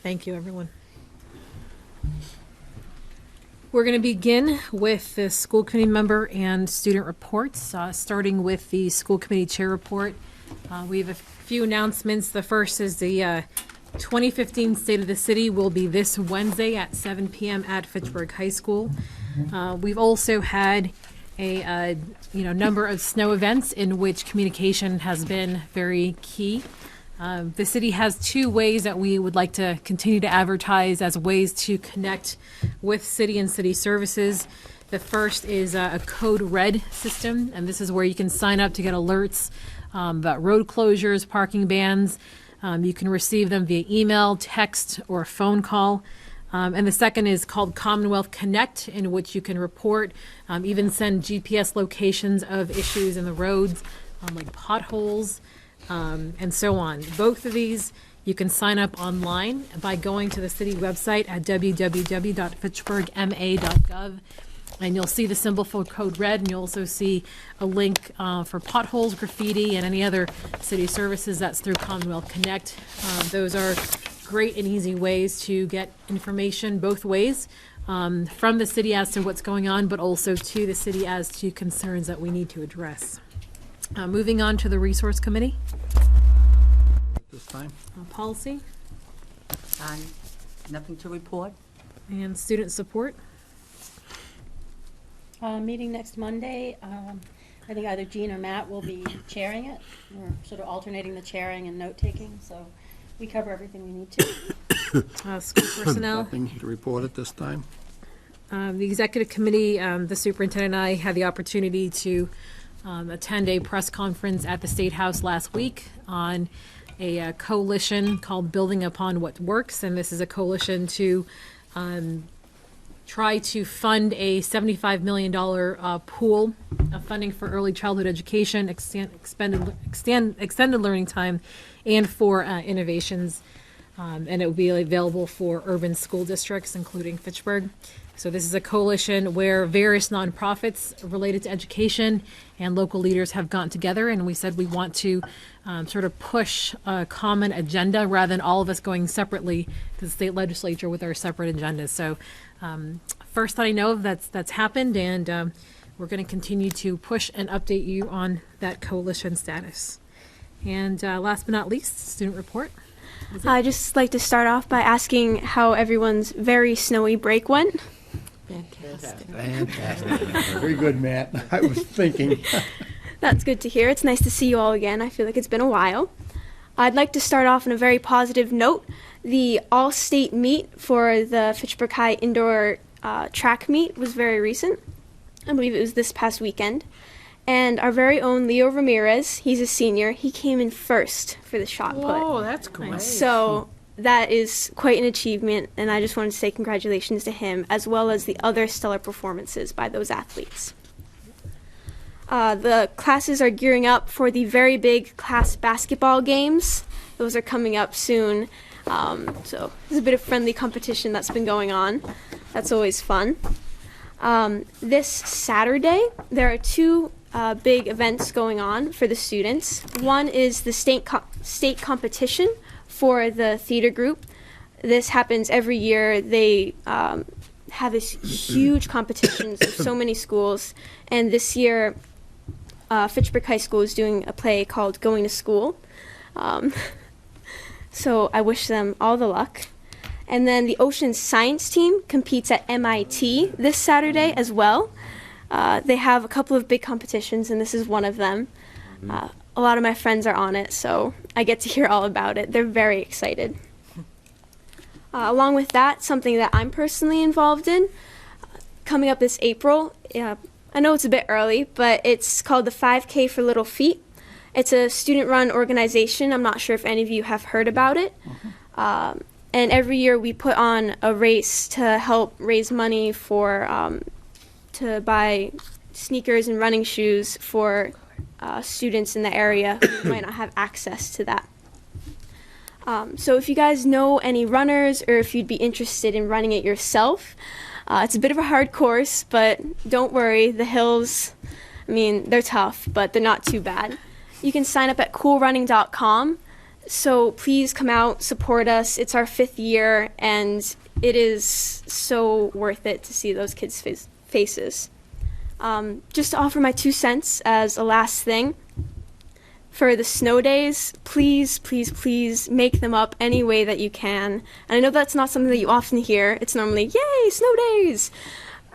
Thank you, everyone. We're going to begin with the school committee member and student reports, starting with the school committee chair report. We have a few announcements. The first is the 2015 State of the City will be this Wednesday at 7 p.m. at Fitchburg High School. We've also had a number of snow events in which communication has been very key. The city has two ways that we would like to continue to advertise as ways to connect with city and city services. The first is a code red system, and this is where you can sign up to get alerts about road closures, parking bans. You can receive them via email, text, or phone call. And the second is called Commonwealth Connect, in which you can report, even send GPS locations of issues in the roads, like potholes, and so on. Both of these you can sign up online by going to the city website at www.fitchburgma.gov, and you'll see the symbol for code red, and you'll also see a link for potholes, graffiti, and any other city services. That's through Commonwealth Connect. Those are great and easy ways to get information both ways, from the city as to what's going on, but also to the city as to concerns that we need to address. Moving on to the resource committee. This time. Policy. Nothing to report. And student support. Meeting next Monday. I think either Jean or Matt will be chairing it. We're sort of alternating the chairing and note-taking, so we cover everything we need to. School personnel. Nothing to report at this time. The executive committee, the superintendent and I had the opportunity to attend a press conference at the State House last week on a coalition called Building Upon What Works, and this is a coalition to try to fund a $75 million pool of funding for early childhood education, extended learning time, and for innovations, and it will be available for urban school districts, including Fitchburg. So this is a coalition where various nonprofits related to education and local leaders have gotten together, and we said we want to sort of push a common agenda rather than all of us going separately to the state legislature with our separate agendas. So first that I know of that's happened, and we're going to continue to push and update you on that coalition status. And last but not least, student report. I'd just like to start off by asking how everyone's very snowy break went. Fantastic. Very good, Matt. I was thinking. That's good to hear. It's nice to see you all again. I feel like it's been a while. I'd like to start off on a very positive note. The all-state meet for the Fitchburg High indoor track meet was very recent. I believe it was this past weekend. And our very own Leo Ramirez, he's a senior, he came in first for the shot put. Oh, that's great. So that is quite an achievement, and I just wanted to say congratulations to him, as well as the other stellar performances by those athletes. The classes are gearing up for the very big class basketball games. Those are coming up soon. So there's a bit of friendly competition that's been going on. That's always fun. This Saturday, there are two big events going on for the students. One is the state competition for the theater group. This happens every year. They have this huge competitions of so many schools, and this year Fitchburg High School is doing a play called Going to School. So I wish them all the luck. And then the Ocean Science team competes at MIT this Saturday as well. They have a couple of big competitions, and this is one of them. A lot of my friends are on it, so I get to hear all about it. They're very excited. Along with that, something that I'm personally involved in, coming up this April, I know it's a bit early, but it's called the 5K for Little Feet. It's a student-run organization. I'm not sure if any of you have heard about it. And every year we put on a race to help raise money for to buy sneakers and running shoes for students in the area who might not have access to that. So if you guys know any runners, or if you'd be interested in running it yourself, it's a bit of a hard course, but don't worry, the hills, I mean, they're tough, but they're not too bad. You can sign up at coolrunning.com. So please come out, support us. It's our 5th year, and it is so worth it to see those kids' faces. Just to offer my 2 cents as a last thing, for the snow days, please, please, please make them up any way that you can. And I know that's not something that you often hear. It's normally, yay, snow days!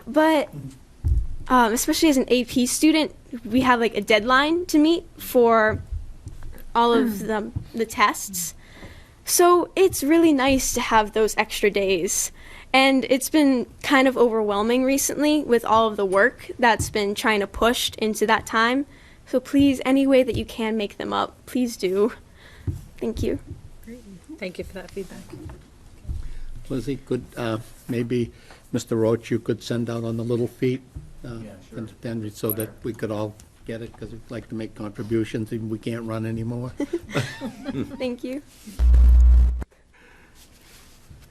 But especially as an AP student, we have like a deadline to meet for all of the tests. So it's really nice to have those extra days. And it's been kind of overwhelming recently with all of the work that's been trying to push into that time. So please, any way that you can make them up, please do. Thank you. Great. Thank you for that feedback. Lizzie, could, maybe, Mr. Roach, you could send out on the little feet? Then so that we could all get it, because we'd like to make contributions, even we can't run anymore. Thank you.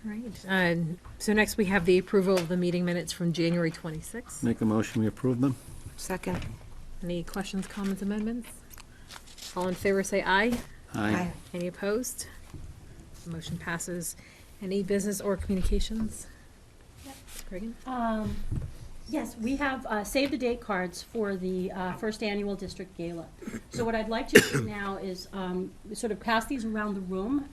All right. So next we have the approval of the meeting minutes from January 26th. Make a motion, we approve them? Second. Any questions, comments, amendments? All in favor say aye. Aye. Any opposed? The motion passes. Any business or communications? Reagan? Yes, we have save the date cards for the first annual district gala. So what I'd like to do now is sort of pass these around the room,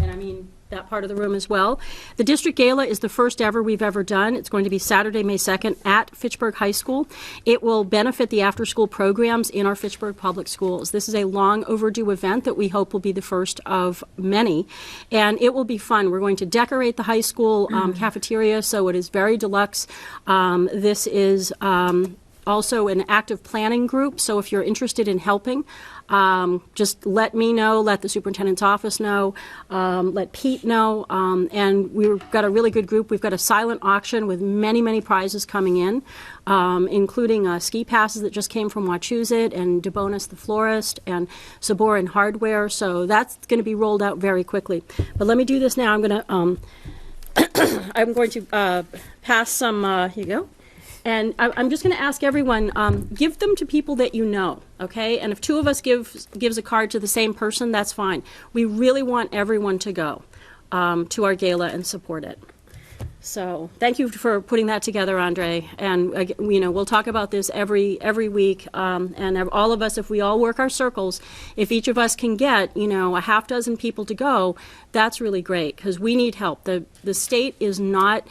and I mean that part of the room as well. The district gala is the first ever we've ever done. It's going to be Saturday, May 2nd at Fitchburg High School. It will benefit the after-school programs in our Fitchburg public schools. This is a long overdue event that we hope will be the first of many, and it will be fun. We're going to decorate the high school cafeteria, so it is very deluxe. This is also an active planning group, so if you're interested in helping, just let me know, let the superintendent's office know, let Pete know, and we've got a really good group. We've got a silent auction with many, many prizes coming in, including ski passes that just came from Wachusett, and DeBonis the florist, and Sabor and hardware, so that's going to be rolled out very quickly. But let me do this now. I'm going to pass some, here you go. And I'm just going to ask everyone, give them to people that you know, okay? And if 2 of us gives a card to the same person, that's fine. We really want everyone to go to our gala and support it. So thank you for putting that together, Andre. And you know, we'll talk about this every week. And all of us, if we all work our circles, if each of us can get, you know, a half dozen people to go, that's really great, because we need help. The state is not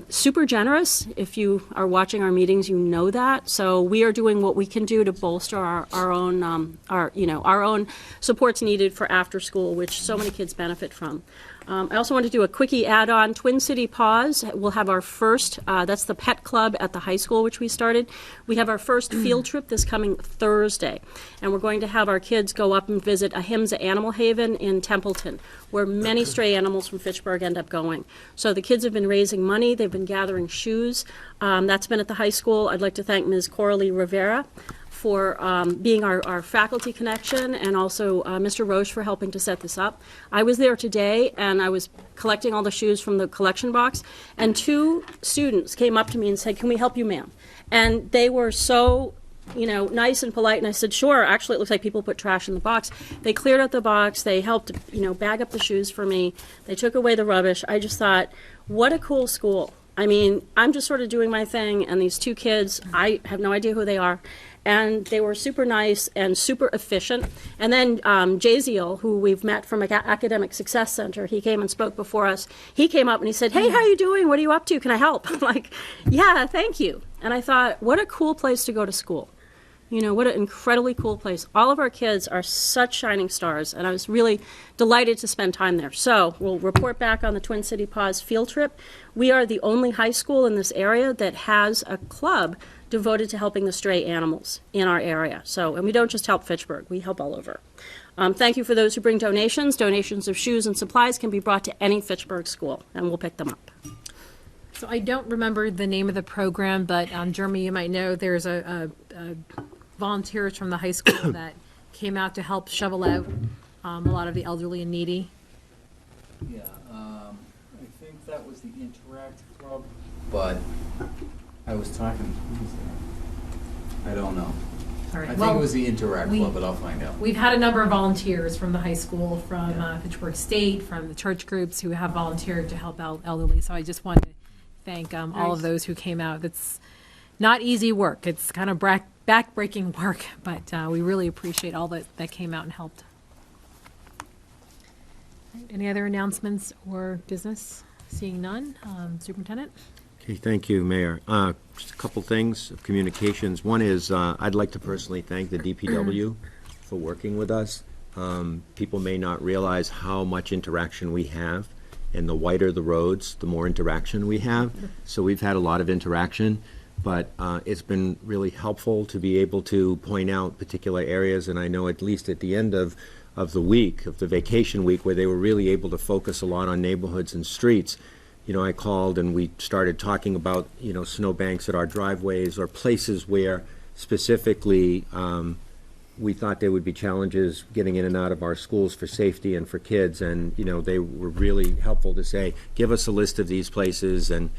super generous. If you are watching our meetings, you know that. So we are doing what we can do to bolster our own supports needed for after school, which so many kids benefit from. I also want to do a quickie add-on. Twin City Paws will have our first, that's the pet club at the high school, which we started. We have our first field trip this coming Thursday, and we're going to have our kids go up and visit Ahimsa Animal Haven in Templeton, where many stray animals from Fitchburg end up going. So the kids have been raising money. They've been gathering shoes. That's been at the high school. I'd like to thank Ms. Coralie Rivera for being our faculty connection, and also Mr. Roche for helping to set this up. I was there today, and I was collecting all the shoes from the collection box, and 2 students came up to me and said, "Can we help you, ma'am?" And they were so, you know, nice and polite, and I said, "Sure." Actually, it looks like people put trash in the box. They cleared out the box. They helped, you know, bag up the shoes for me. They took away the rubbish. I just thought, what a cool school. I mean, I'm just sort of doing my thing, and these 2 kids, I have no idea who they are, and they were super nice and super efficient. And then Jaziel, who we've met from Academic Success Center, he came and spoke before us. He came up and he said, "Hey, how are you doing? What are you up to? Can I help?" I'm like, "Yeah, thank you." And I thought, what a cool place to go to school. You know, what an incredibly cool place. All of our kids are such shining stars, and I was really delighted to spend time there. So we'll report back on the Twin City Paws field trip. We are the only high school in this area that has a club devoted to helping the stray animals in our area. So, and we don't just help Fitchburg, we help all over. Thank you for those who bring donations. Donations of shoes and supplies can be brought to any Fitchburg school, and we'll pick them up. So I don't remember the name of the program, but Jeremy, you might know there's a volunteers from the high school that came out to help shovel out a lot of the elderly and needy. Yeah, I think that was the Interact Club, but I was talking, who's there? I don't know. All right. I think Well, it was the interact we- club, but I'll find out. We've had a number of volunteers from the high school, from Pittsburgh State, from the church groups who have volunteered to help out elderly. So I just wanted to thank all of Nice. those who came out. It's not easy work. It's kind of back-breaking work, but we really appreciate all that came out and helped. All right, any other announcements or business? Seeing none, Superintendent? Okay, thank you, Mayor. Just a couple things of communications. One is, I'd like to personally thank the DPW for working with us. People may not realize how much interaction we have, and the wider the roads, the more interaction we have. So we've had a lot of interaction, but it's been really helpful to be able to point out particular areas, and I know at least at the end of the week, of the vacation week, where they were really able to focus a lot on neighborhoods and streets. You know, I called and we started talking about, you know, snowbanks at our driveways or places where specifically we thought there would be challenges getting in and out of our schools for safety and for kids. And, you know, they were really helpful to say, give us a list of these places. And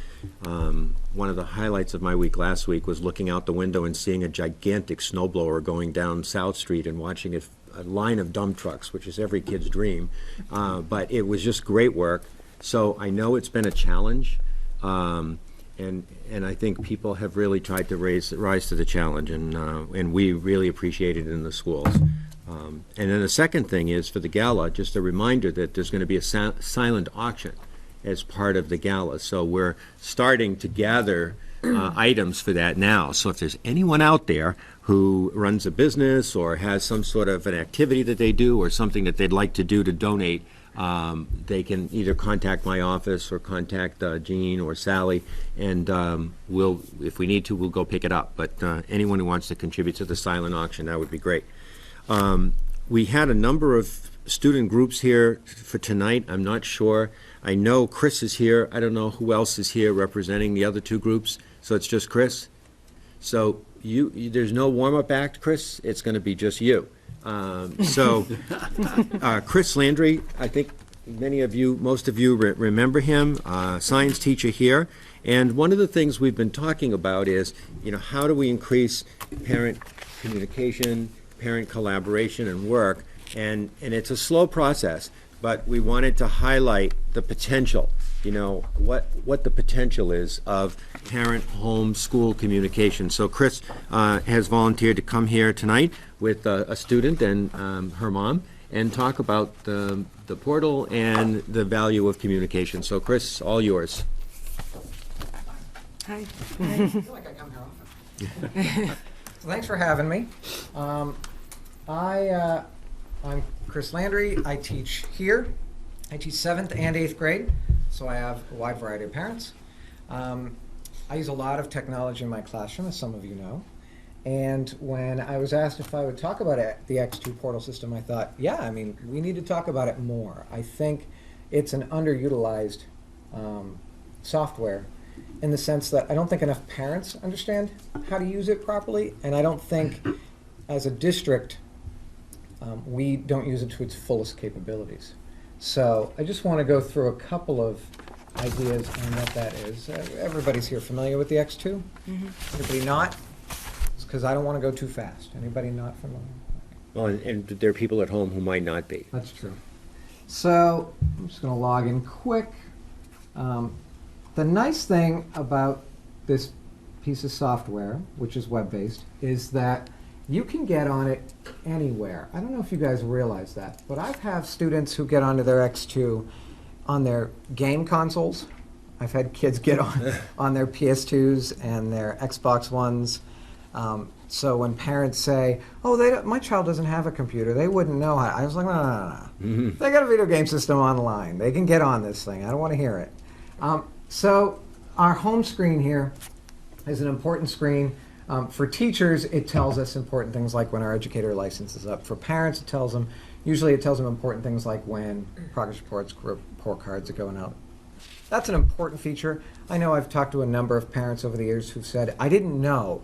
one of the highlights of my week last week was looking out the window and seeing a gigantic snowblower going down South Street and watching a line of dump trucks, which is every kid's dream. But it was just great work. So I know it's been a challenge, and I think people have really tried to rise to the challenge, and we really appreciate it in the schools. And then the second thing is, for the gala, just a reminder that there's going to be a silent auction as part of the gala. So we're starting to gather items for that now. So if there's anyone out there who runs a business or has some sort of an activity that they do or something that they'd like to do to donate, they can either contact my office or contact Jean or Sally, and we'll, if we need to, we'll go pick it up. But anyone who wants to contribute to the silent auction, that would be great. We had a number of student groups here for tonight. I'm not sure. I know Chris is here. I don't know who else is here representing the other two groups. So it's just Chris. So there's no warm-up act, Chris. It's going to be just you. Chris Landry, I think most of you remember him, science teacher here. And one of the things we've been talking about is, you know, how do we increase parent communication, parent collaboration and work? And it's a slow process, but we wanted to highlight the potential, you know, what the potential is of parent-home school communication. So Chris has volunteered to come here tonight with a student and her mom and talk about the portal and the value of communication. So Chris, all yours. Hi. I feel like I come here often. So thanks for having me. I'm Chris Landry. I teach here. I teach 7th and 8th grade, so I have a wide variety of parents. I use a lot of technology in my classroom, as some of you know. And when I was asked if I would talk about the X2 portal system, I thought, yeah, I mean, we need to talk about it more. I think it's an underutilized software in the sense that I don't think enough parents understand how to use it properly, and I don't think as a district we don't use it to its fullest capabilities. So I just want to go through a couple of ideas on what that is. Everybody's here familiar with the X2? Mm-hmm. Everybody not? It's because I don't want to go too fast. Anybody not familiar? Well, and there are people at home who might not be. That's true. So I'm just going to log in quick. The nice thing about this piece of software, which is web-based, is that you can get on it anywhere. I don't know if you guys realize that, but I've had students who get onto their X2 on their game consoles. I've had kids get on their PS2s and their Xbox Ones. So when parents say, "Oh, my child doesn't have a computer," they wouldn't know how. I was like, no. Mm-hmm. They got a video game system online. They can get on this thing. I don't want to hear it. So our home screen here is an important screen. For teachers, it tells us important things like when our educator license is up. For parents, usually it tells them important things like when progress reports, report cards are going out. That's an important feature. I know I've talked to a number of parents over the years who've said, I didn't know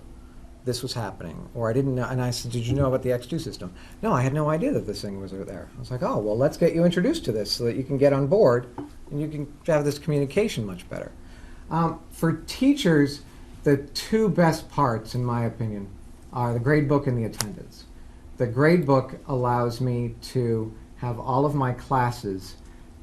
this was happening, or I didn't know, and I said, did you know about the X2 system? No, I had no idea that this thing was there. I was like, oh, well, let's get you introduced to this so that you can get on board and you can have this communication much better. For teachers, the two best parts, in my opinion, are the grade book and the attendance. The grade book allows me to have all of my classes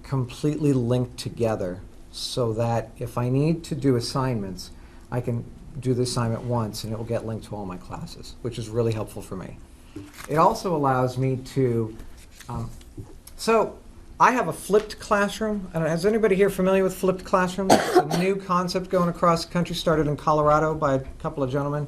completely linked together so that if I need to do assignments, I can do the assignment once and it will get linked to all my classes, which is really helpful for me. It also allows me to, so I have a flipped classroom. Is anybody here familiar with flipped classrooms? It's a new concept going across the country, started in Colorado by a couple of gentlemen.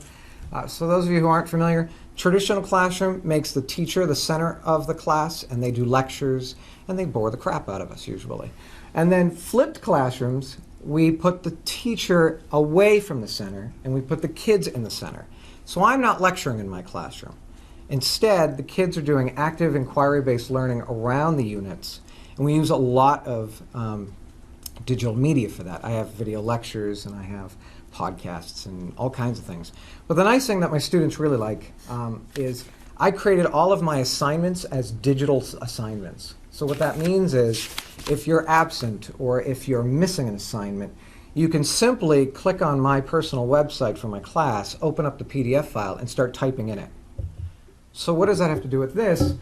So those of you who aren't familiar, traditional classroom makes the teacher the center of the class, and they do lectures, and they bore the crap out of us usually. And then flipped classrooms, we put the teacher away from the center, and we put the kids in the center. So I'm not lecturing in my classroom. Instead, the kids are doing active inquiry-based learning around the units, and we use a lot of digital media for that. I have video lectures, and I have podcasts and all kinds of things. But the nice thing that my students really like is I created all of my assignments as digital assignments. So what that means is if you're absent or if you're missing an assignment, you can simply click on my personal website for my class, open up the PDF file, and start typing in it. So what does that have to do with this?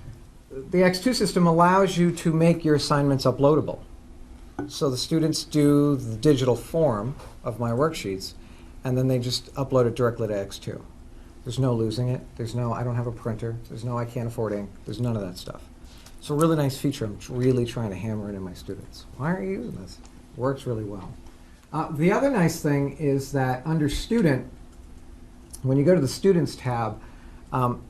The X2 system allows you to make your assignments uploadable. So the students do the digital form of my worksheets, and then they just upload it directly to X2. There's no losing it. There's no, I don't have a printer. There's no, I can't afford ink. There's none of that stuff. It's a really nice feature. I'm really trying to hammer it in my students. Why aren't you using this? It works really well. The other nice thing is that under Student, when you go to the Students tab,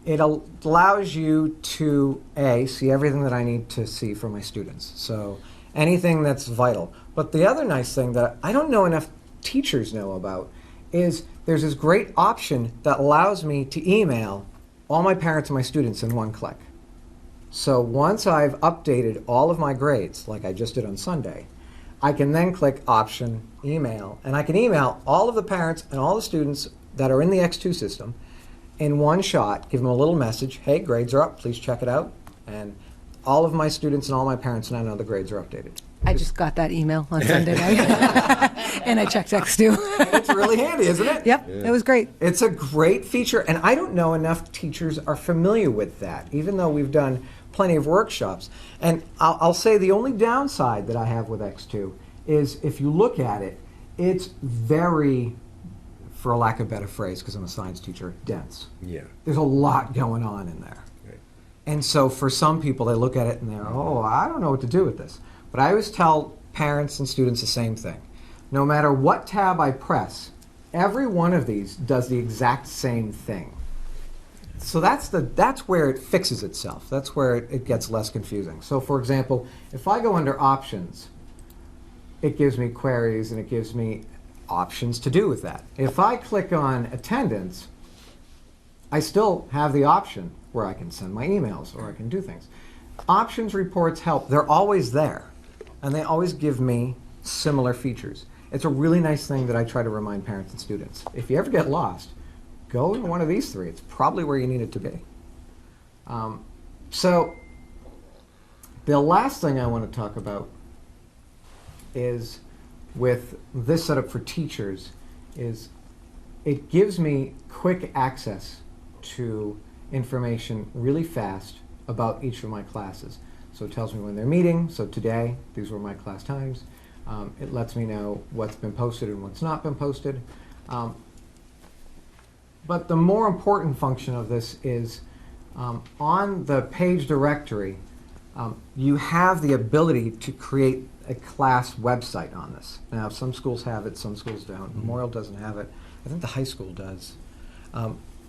it allows you to, A, see everything that I need to see for my students. So anything that's vital. But the other nice thing that I don't know enough teachers know about is there's this great option that allows me to email all my parents and my students in one click. So once I've updated all of my grades, like I just did on Sunday, I can then click option email, and I can email all of the parents and all the students that are in the X2 system in one shot, give them a little message, hey, grades are up, please check it out, and all of my students and all my parents now know the grades are updated. I just got that email on Sunday night, and I checked X2. It's really handy, isn't it? Yep, it was great. It's a great feature, and I don't know enough teachers are familiar with that, even though we've done plenty of workshops. And I'll say the only downside that I have with X2 is if you look at it, it's very, for a lack of a better phrase, because I'm a science teacher, dense. Yeah. There's a lot going on in there. Right. And so for some people, they look at it and they're, oh, I don't know what to do with this. But I always tell parents and students the same thing. No matter what tab I press, every one of these does the exact same thing. So that's where it fixes itself. That's where it gets less confusing. So for example, if I go under options, it gives me queries and it gives me options to do with that. If I click on attendance, I still have the option where I can send my emails or I can do things. Options reports help. They're always there. And they always give me similar features. It's a really nice thing that I try to remind parents and students. If you ever get lost, go to one of these three. It's probably where you need it to be. So the last thing I want to talk about is with this setup for teachers is it gives me quick access to information really fast about each of my classes. So it tells me when they're meeting. So today, these were my class times. It lets me know what's been posted and what's not been posted. But the more important function of this is on the page directory, you have the ability to create a class website on this. Now, some schools have it, some schools don't. Memorial doesn't have it. I think the high school does.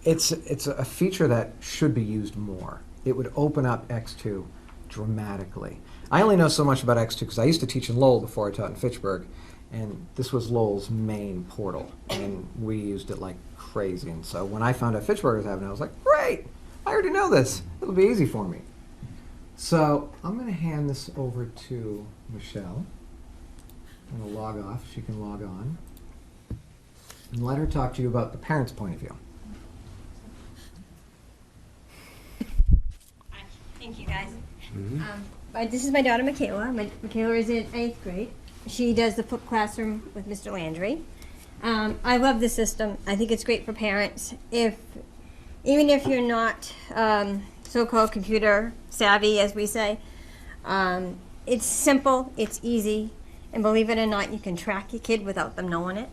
It's a feature that should be used more. It would open up X2 dramatically. I only know so much about X2 because I used to teach in Lowell before I taught in Fitchburg, and this was Lowell's main portal, and we used it like crazy. And so when I found out Fitchburg was having it, I was like, great, I already know this. It'll be easy for me. So I'm going to hand this over to Michelle. I'm going to log off. She can log on. And let her talk to you about the parent's point of view. Thank you, guys. This is my daughter, Michaela. Michaela is in 8th grade. She does the flipped classroom with Mr. Landry. I love the system. I think it's great for parents. If even if you're not so-called computer savvy, as we say, it's simple, it's easy, and believe it or not, you can track your kid without them knowing it.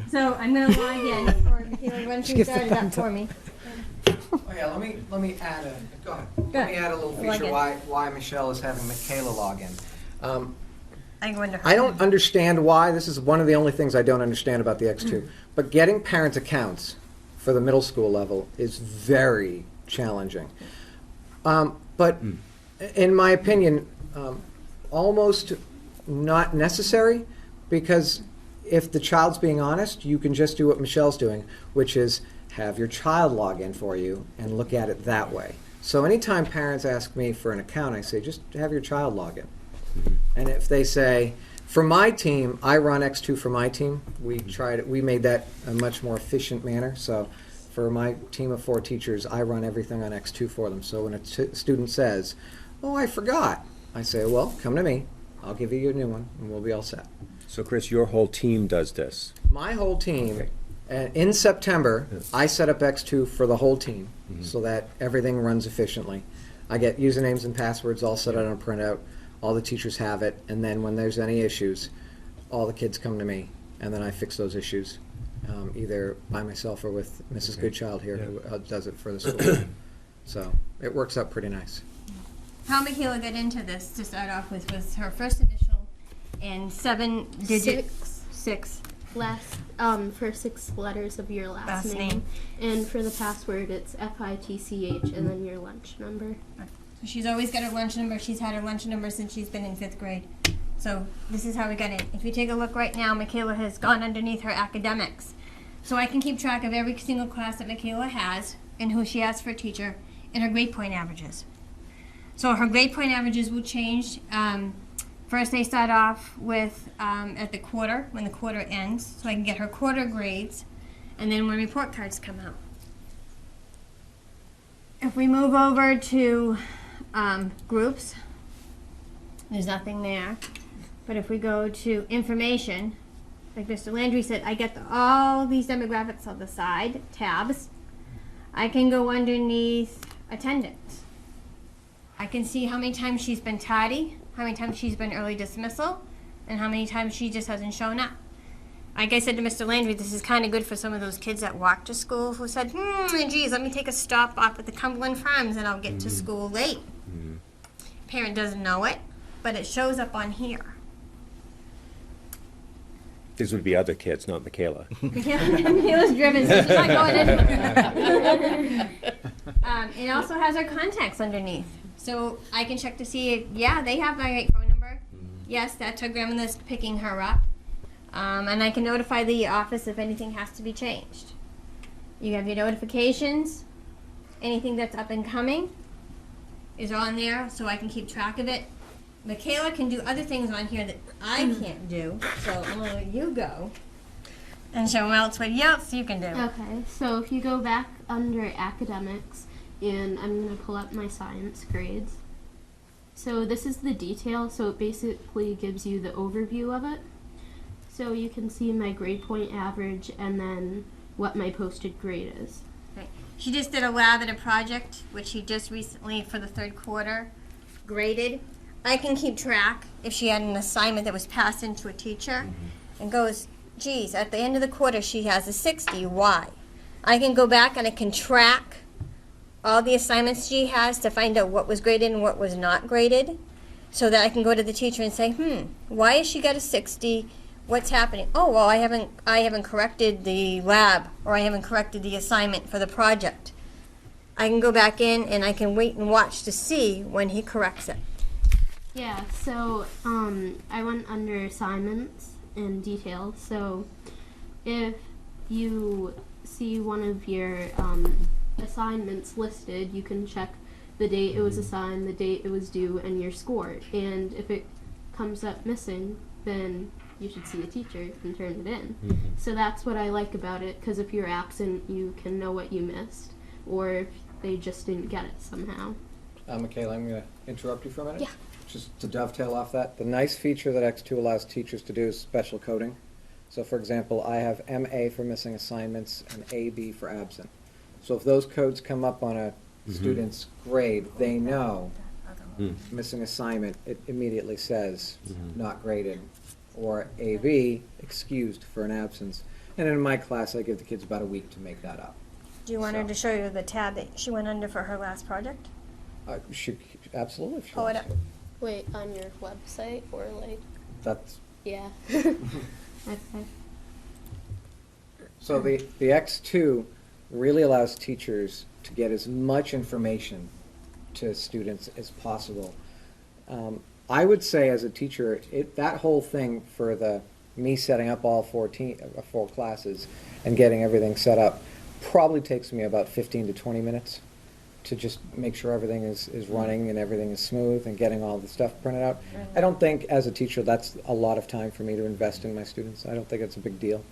So I'm going to log in for Michaela. Run through started that for me. Oh yeah, let me add a go ahead. Let me add a little feature why Michelle is having Michaela log in. I wonder. I don't understand why. This is one of the only things I don't understand about the X2. But getting parent accounts for the middle school level is very challenging. But in my opinion, almost not necessary, because if the child's being honest, you can just do what Michelle's doing, which is have your child log in for you and look at it that way. So anytime parents ask me for an account, I say, just have your child log in. And if they say, for my team, I run X2 for my team. We made that a much more efficient manner. So for my team of 4 teachers, I run everything on X2 for them. So when a student says, oh, I forgot, I say, well, come to me. I'll give you your new one, and we'll be all set. So Chris, your whole team does this? My whole team, in September, I set up X2 for the whole team so that everything runs efficiently. I get usernames and passwords all set out on a printout. All the teachers have it, and then when there's any issues, all the kids come to me, and then I fix those issues, either by myself or with Mrs. Goodchild here, who does it for the school. So it works out pretty nice. How Michaela got into this to start off with was her first initial and 7 digits. Six. First 6 letters of your last name. And for the password, it's FITCH and then your lunch number. So she's always got her lunch number. She's had her lunch number since she's been in 5th grade. So this is how we got in. If you take a look right now, Michaela has gone underneath her academics. So I can keep track of every single class that Michaela has and who she has for a teacher and her grade point averages. So her grade point averages will change. First they start off with at the quarter, when the quarter ends, so I can get her quarter grades, and then when report cards come out. If we move over to groups, there's nothing there. But if we go to information, like Mr. Landry said, I get all these demographics on the side, tabs. I can go underneath attendance. I can see how many times she's been tardy, how many times she's been early dismissal, and how many times she just hasn't shown up. Like I said to Mr. Landry, this is kind of good for some of those kids that walk to school who said, geez, let me take a stop off at the Cumberland Farms and I'll get to school late. Parent doesn't know it, but it shows up on here. These would be other kids, not Michaela. Michaela's driven, so she's not going anywhere. It also has our contacts underneath. So I can check to see if, yeah, they have my right phone number. Yes, that's her grandma that's picking her up. And I can notify the office if anything has to be changed. You have your notifications. Anything that's up and coming is on there, so I can keep track of it. Michaela can do other things on here that I can't do, so I'm going to let you go and show them else what else you can do. Okay, so if you go back under academics, and I'm going to pull up my science grades. So this is the detail, so it basically gives you the overview of it. So you can see my grade point average and then what my posted grade is. Okay. She just did a lab and a project, which she just recently, for the 3rd quarter, graded. I can keep track if she had an assignment that was passed into a teacher and goes, geez, at the end of the quarter she has a 60, why? I can go back and I can track all the assignments she has to find out what was graded and what was not graded, so that I can go to the teacher and say, why has she got a 60? What's happening? Oh, well, I haven't corrected the lab, or I haven't corrected the assignment for the project. I can go back in and I can wait and watch to see when he corrects it. Yeah, so I went under assignments and details. So if you see one of your assignments listed, you can check the date it was assigned, the date it was due, and your score. And if it comes up missing, then you should see a teacher and turn it in. So that's what I like about it, because if you're absent, you can know what you missed, or if they just didn't get it somehow. Michaela, I'm going to interrupt you for a minute. Yeah. Just to dovetail off that, the nice feature that X2 allows teachers to do is special coding. So for example, I have MA for missing assignments and AB for absent. So if those codes come up on a student's grade, they know missing assignment, it immediately says not graded, or AB, excused for an absence. And in my class, I give the kids about a week to make that up. Do you want her to show you the tab that she went under for her last project? Absolutely. If she Pull it wants up. to. Wait, on your website or like? That's, Yeah. Okay. so the X2 really allows teachers to get as much information to students as possible. I would say as a teacher, that whole thing for me setting up all 4 classes and getting everything set up probably takes me about 15 to 20 minutes to just make sure everything is running and everything is smooth and getting all the stuff printed out. I don't think as a teacher that's a lot of time for me to invest in my students. I don't think it's a big deal.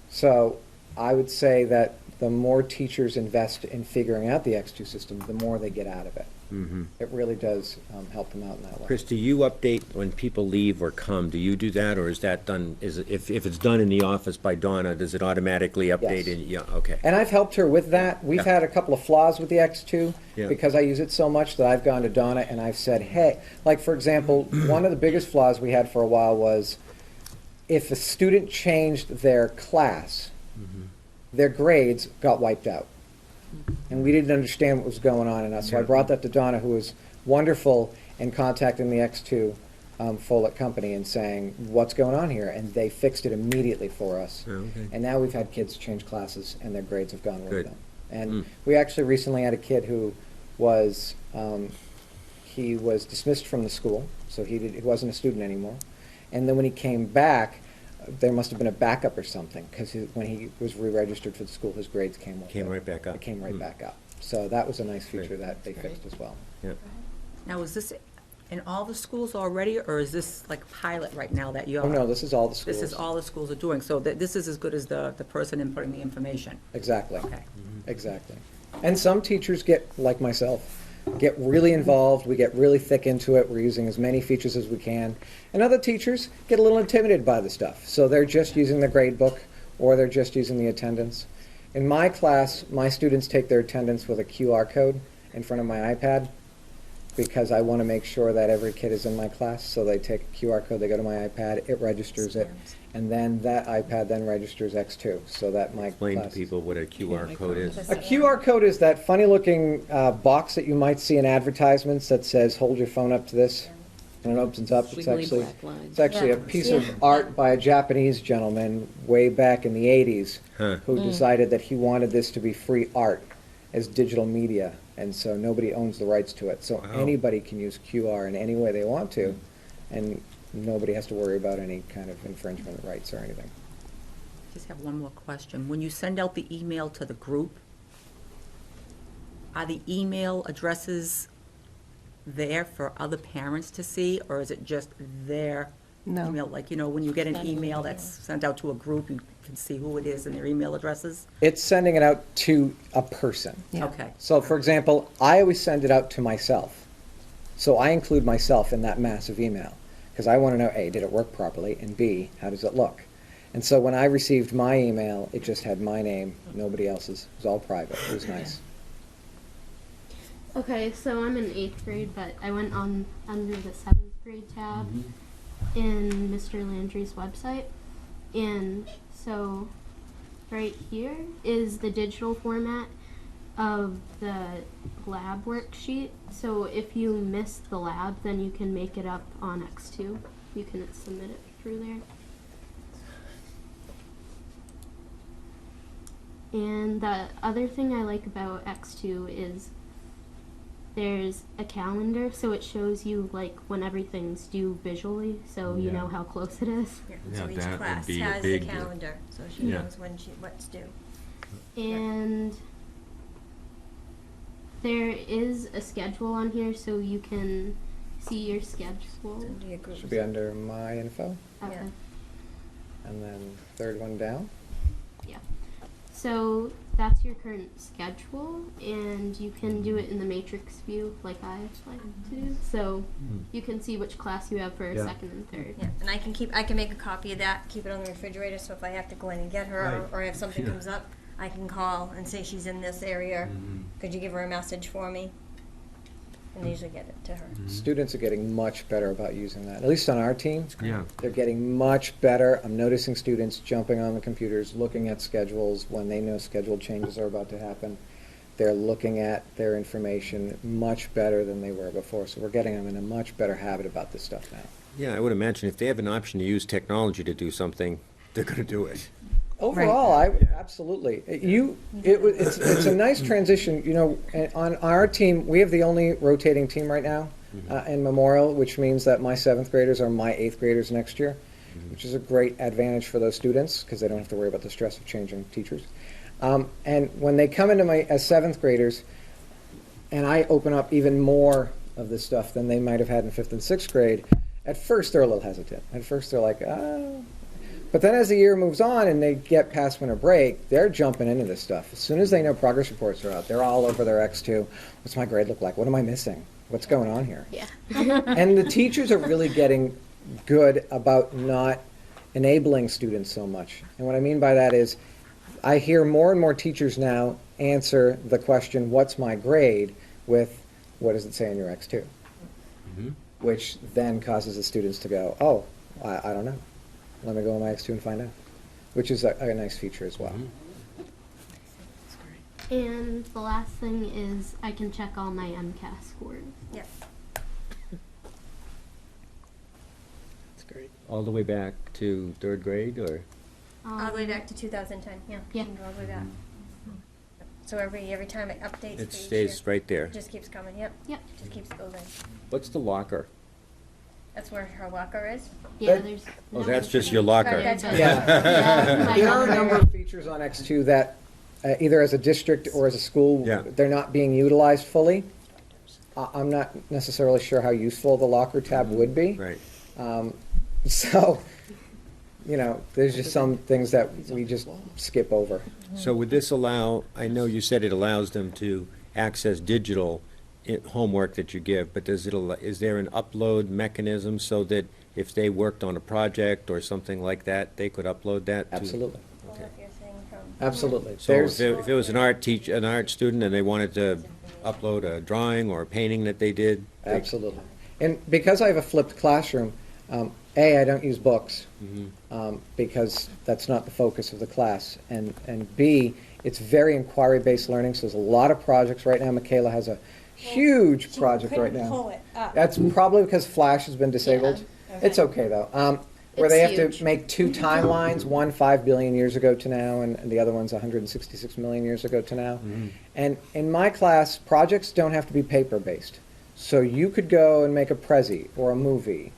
So I would say that the more teachers invest in figuring out the X2 system, the more they get out of it. It really does help them out in that way. Chris, do you update when people leave or come? Do you do that, or is that done, if it's done in the office by Donna, does it automatically update? Yes. Yeah, okay. And I've helped her with that. We've had a couple of flaws with the X2 Yeah. because I use it so much that I've gone to Donna and I've said, hey, like for example, one of the biggest flaws we had for a while was if a student changed their class, their grades got wiped out. And we didn't understand what was going on in us. So I brought that to Donna, who was wonderful in contacting the X2 Follett company and saying, what's going on here? And they fixed it immediately for us. Okay. And now we've had kids change classes and their grades have gone with Good. them. And we actually recently had a kid who was, he was dismissed from the school, so he wasn't a student anymore. And then when he came back, there must have been a backup or something, because when he was re-registered for the school, his grades came Right back up. It came right back up. So that was a nice feature that they fixed as well. Yeah. Now, is this in all the schools already, or is this like pilot right now that you're? Oh, no, this is all the schools. This is all the schools are doing, so this is as good as the person inputting the information. Exactly. Okay. Exactly. And some teachers get, like myself, get really involved, we get really thick into it, we're using as many features as we can. And other teachers get a little intimidated by the stuff, so they're just using the grade book or they're just using the attendance. In my class, my students take their attendance with a QR code in front of my iPad because I want to make sure that every kid is in my class, so they take a QR code, they go to my iPad, it registers it, and then that iPad then registers X2, so that my Explain to class... people what a QR code is. A QR code is that funny-looking box that you might see in advertisements that says, hold your phone up to this, and it opens up. It's actually a piece of art by a Japanese gentleman way back in the 80s who decided that he wanted this to be free art as digital media, and so nobody owns the rights to it. So anybody can use QR in any way they want to, and nobody has to worry about any kind of infringement rights or anything. Just have one more question. When you send out the email to the group, are the email addresses there for other parents to see, or is it just their No. email? Like, when you get an email that's sent out to a group, you can see who it is and their email addresses? It's sending it out to a person. Yeah. Okay. So, for example, I always send it out to myself. So I include myself in that massive email, because I want to know, A, did it work properly, and B, how does it look? And so when I received my email, it just had my name, nobody else's. It was all private. It was nice. Okay, so I'm in 8th grade, but I went on under the 7th grade tab in Mr. Landry's website. And so right here is the digital format of the lab worksheet. So if you miss the lab, then you can make it up on X2. You can submit it through there. And the other thing I like about X2 is there's a calendar, so it shows you like when everything's due visually, so you know how close it is. So each that would class be a has a big- calendar, so she Yeah. knows what's due. And there is a schedule on here, so you can see your schedule. Under your groups. Should be under my info, Okay. Yeah. and then third one down. So that's your current schedule, and you can do it in the matrix view like I like to do. So you can see which class you have for Yeah. second and third. Yeah, and I can make a copy of that, keep it on the refrigerator, so if I have to go in and get her, Right. or if something comes up, I can call and say she's in this area. Could you give her a message for me? And I usually get it to her. Students are getting much better about using that, at least on our team. Yeah. They're getting much better. I'm noticing students jumping on the computers, looking at schedules when they know schedule changes are about to happen. They're looking at their information much better than they were before, so we're getting them in a much better habit about this stuff now. Yeah, I would imagine if they have an option to use technology to do something, they're going to do it. Overall, absolutely. It's a nice transition, you know, and on our team, we have the only rotating team right now in Memorial, which means that my 7th graders are my 8th graders next year, which is a great advantage for those students because they don't have to worry about the stress of changing teachers. And when they come into as 7th graders, and I open up even more of this stuff than they might have had in 5th and 6th grade, at first they're a little hesitant. At first they're like, oh. But then as the year moves on and they get past winter break, they're jumping into this stuff. As soon as they know progress reports are out, they're all over their X2. What's my grade look like? What am I missing? What's going on here? Yeah. And the teachers are really getting good about not enabling students so much. And what I mean by that is I hear more and more teachers now answer the question, what's my grade, with what does it say in your X2? Which then causes the students to go, oh, I don't know. Let me go on my X2 and find out, which is a nice feature as well. And the last thing is I can check all my MCAS scores. Yep. That's great. All the way back to 3rd grade, or? All the way back to 2010, yeah. Yeah. You can go all the way back. So every time it updates It for each stays year, right there. it just keeps coming, yep. Yep. Just keeps building. What's the locker? That's where her locker is. Yeah, But- there's. Oh, no that's just information. your locker. Right, that's But- it. Yeah. my There are a number- number of features on X2 that either as a district or as a school, Yeah. they're not being utilized fully. I'm not necessarily sure how useful the locker tab would be. Right. So, you know, there's just some things that we just skip over. So would this allow, I know you said it allows them to access digital homework that you give, but is there an upload mechanism so that if they worked on a project or something like that, they could upload that to? Absolutely. Well, if you're saying from- Absolutely. So if it was an art student and they wanted to upload a drawing or a painting that they did? Absolutely. And because I have a flipped classroom, A, I don't use books, because that's not the focus of the class. And B, it's very inquiry-based learning, so there's a lot of projects right now. Michaela has a huge She project right couldn't now. pull it up. That's probably because Flash has been disabled. It's okay, though. Where they have to make 2 timelines, one 5 billion years ago to now, and the other one's 166 million years ago to now. And in my class, projects don't have to be paper-based. So you could go and make a Prezi or a movie.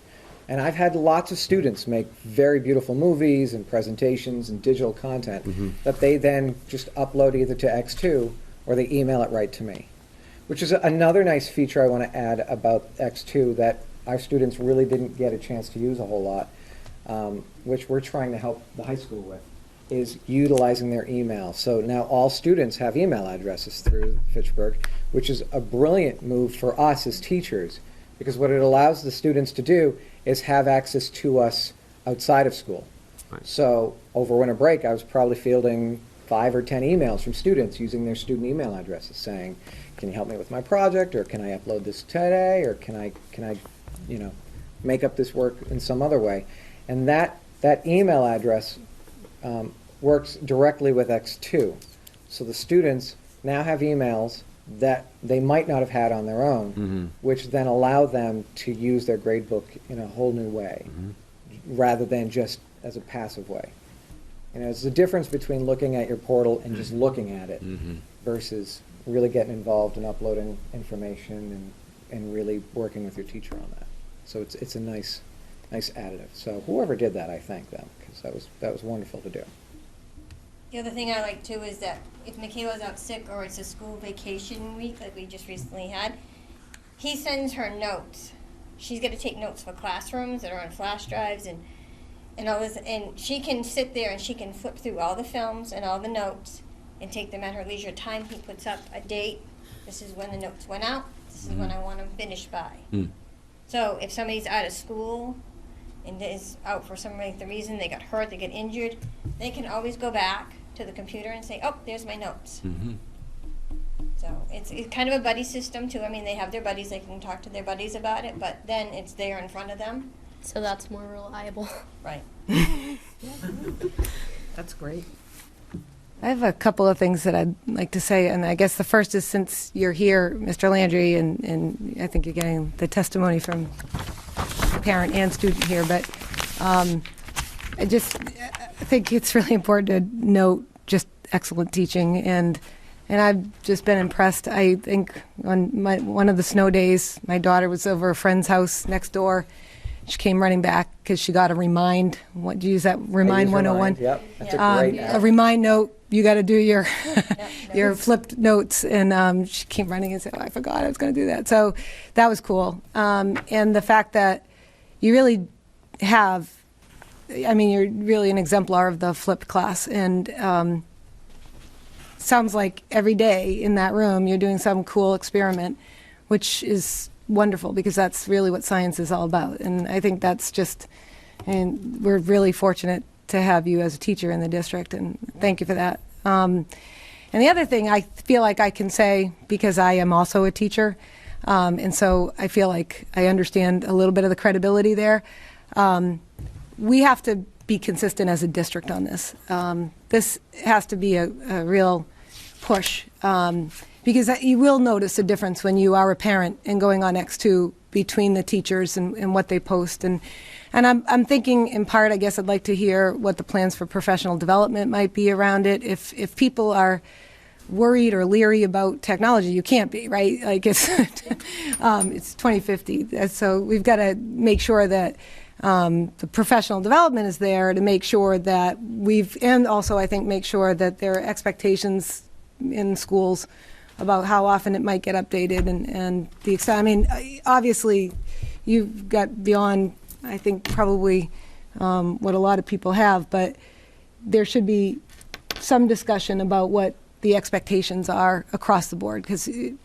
And I've had lots of students make very beautiful movies and presentations and digital content that they then just upload either to X2 or they email it right to me, which is another nice feature I want to add about X2 that our students really didn't get a chance to use a whole lot, which we're trying to help the high school with, is utilizing their email. So now all students have email addresses through Fitchburg, which is a brilliant move for us as teachers, because what it allows the students to do is have access to us outside of school. Right. So over winter break, I was probably fielding 5 or 10 emails from students using their student email addresses saying, can you help me with my project, or can I upload this today, or can I you know, make up this work in some other way? And that email address works directly with X2. So the students now have emails that they might not have had on their own, which then allow them to use their gradebook in a whole new way, rather than just as a passive way. You know, it's the difference between looking at your portal and just looking at it versus really getting involved in uploading information and really working with your teacher on that. So it's a nice additive. So whoever did that, I thank them, because that was wonderful to do. The other thing I like too is that if Michaela's out sick or it's a school vacation week like we just recently had, he sends her notes. She's got to take notes for classrooms that are on flash drives and all this, and she can sit there and she can flip through all the films and all the notes and take them at her leisure time. He puts up a date. This is when the notes went out. This is when I want them finished by. So if somebody's out of school and is out for some reason, they got hurt, they get injured, they can always go back to the computer and say, oh, there's my notes. So it's kind of a buddy system too. I mean, they have their buddies, they can talk to their buddies about it, but then it's there in front of them. So that's more reliable. Right. That's great. I have a couple of things that I'd like to say, and I guess the first is, since you're here, Mr. Landry, and I think you're getting the testimony from parent and student here, but I think it's really important to note just excellent teaching, and I've just been impressed. I think on one of the snow days, my daughter was over a friend's house next door. She came running back because she got a remind. What do you use that? Remind 101. Yep, that's a great A remind note. You got to do your your flipped notes, and she came running and said, "Oh, I forgot I was going to do that." So that was cool. And the fact that you really have, I mean, you're really an exemplar of the flipped class, and sounds like every day in that room you're doing some cool experiment, which is wonderful, because that's really what science is all about. And I think that's just, and we're really fortunate to have you as a teacher in the district, and thank you for that. And the other thing I feel like I can say, because I am also a teacher, and so I feel like I understand a little bit of the credibility there. We have to be consistent as a district on this. This has to be a real push, because you will notice a difference when you are a parent and going on X2 between the teachers and what they post. And I'm thinking, in part, I guess I'd like to hear what the plans for professional development might be around it. If people are worried or leery about technology, you can't be, right? Like it's 2050. So we've got to make sure that the professional development is there to make sure that and also I think make sure that there are expectations in schools about how often it might get updated and the extent. I mean, obviously, you've got beyond, I think, probably what a lot of people have, but there should be some discussion about what the expectations are across the board, because it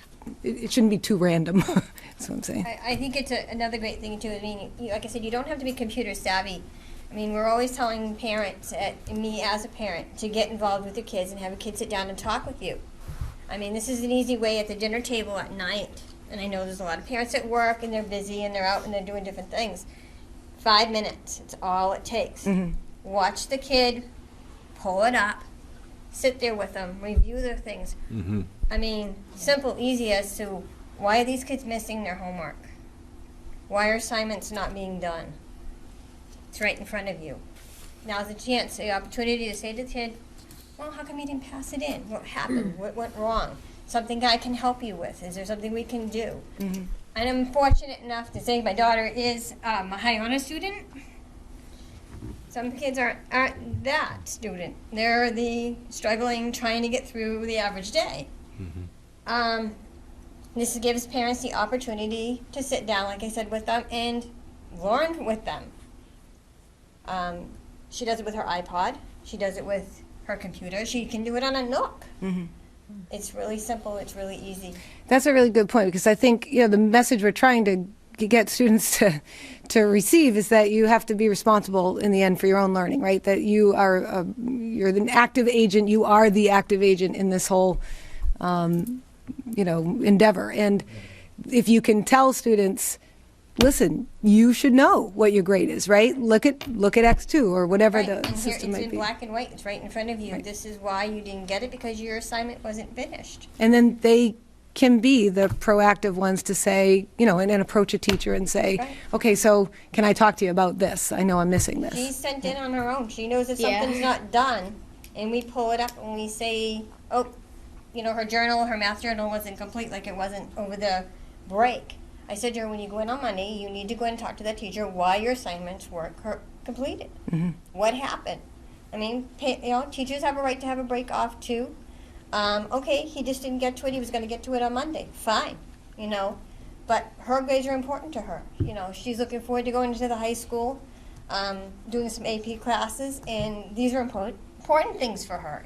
shouldn't be too random. That's what I'm saying. I think it's another great thing too. I mean, like I said, you don't have to be computer savvy. I mean, we're always telling parents, me as a parent, to get involved with your kids and have a kid sit down and talk with you. I mean, this is an easy way at the dinner table at night, and I know there's a lot of parents at work and they're busy and they're out and they're doing different things. 5 minutes, it's all it takes. Watch the kid, pull it up, sit there with them, review their things. I mean, simple, easy as to, why are these kids missing their homework? Why are assignments not being done? It's right in front of you. Now's the chance, the opportunity to say to the kid, well, how come you didn't pass it in? What happened? What went wrong? Something I can help you with? Is there something we can do? And I'm fortunate enough to say my daughter is a high honor student. Some kids aren't that student. They're the struggling, trying to get through the average day. This gives parents the opportunity to sit down, like I said, with them and learn with them. She does it with her iPod. She does it with her computer. She can do it on a Nook. It's really simple. It's really easy. That's a really good point, because I think the message we're trying to get students to receive is that you have to be responsible in the end for your own learning, right? That you are you're an active agent. You are the active agent in this whole endeavor. And if you can tell students, listen, you should know what your grade is, right? Look at X2 or whatever Right, the and here system it's might in be. black and white. It's right in front of you. Right. This is why you didn't get it, because your assignment wasn't finished. And then they can be the proactive ones to say, and approach a teacher and say, Right. okay, so can I talk to you about this? I know I'm missing this. She's sent in on her own. She knows if Yeah. something's not done, and we pull it up and we say, oh, her journal, her math journal wasn't complete, like it wasn't over the break. I said to her, when you go in on Monday, you need to go and talk to that teacher why your assignments weren't completed. What happened? I mean, teachers have a right to have a break off too. Okay, he just didn't get to it. He was going to get to it on Monday. Fine, But her grades are important to her. She's looking forward to going into the high school, doing some AP classes, and these are important important things for her,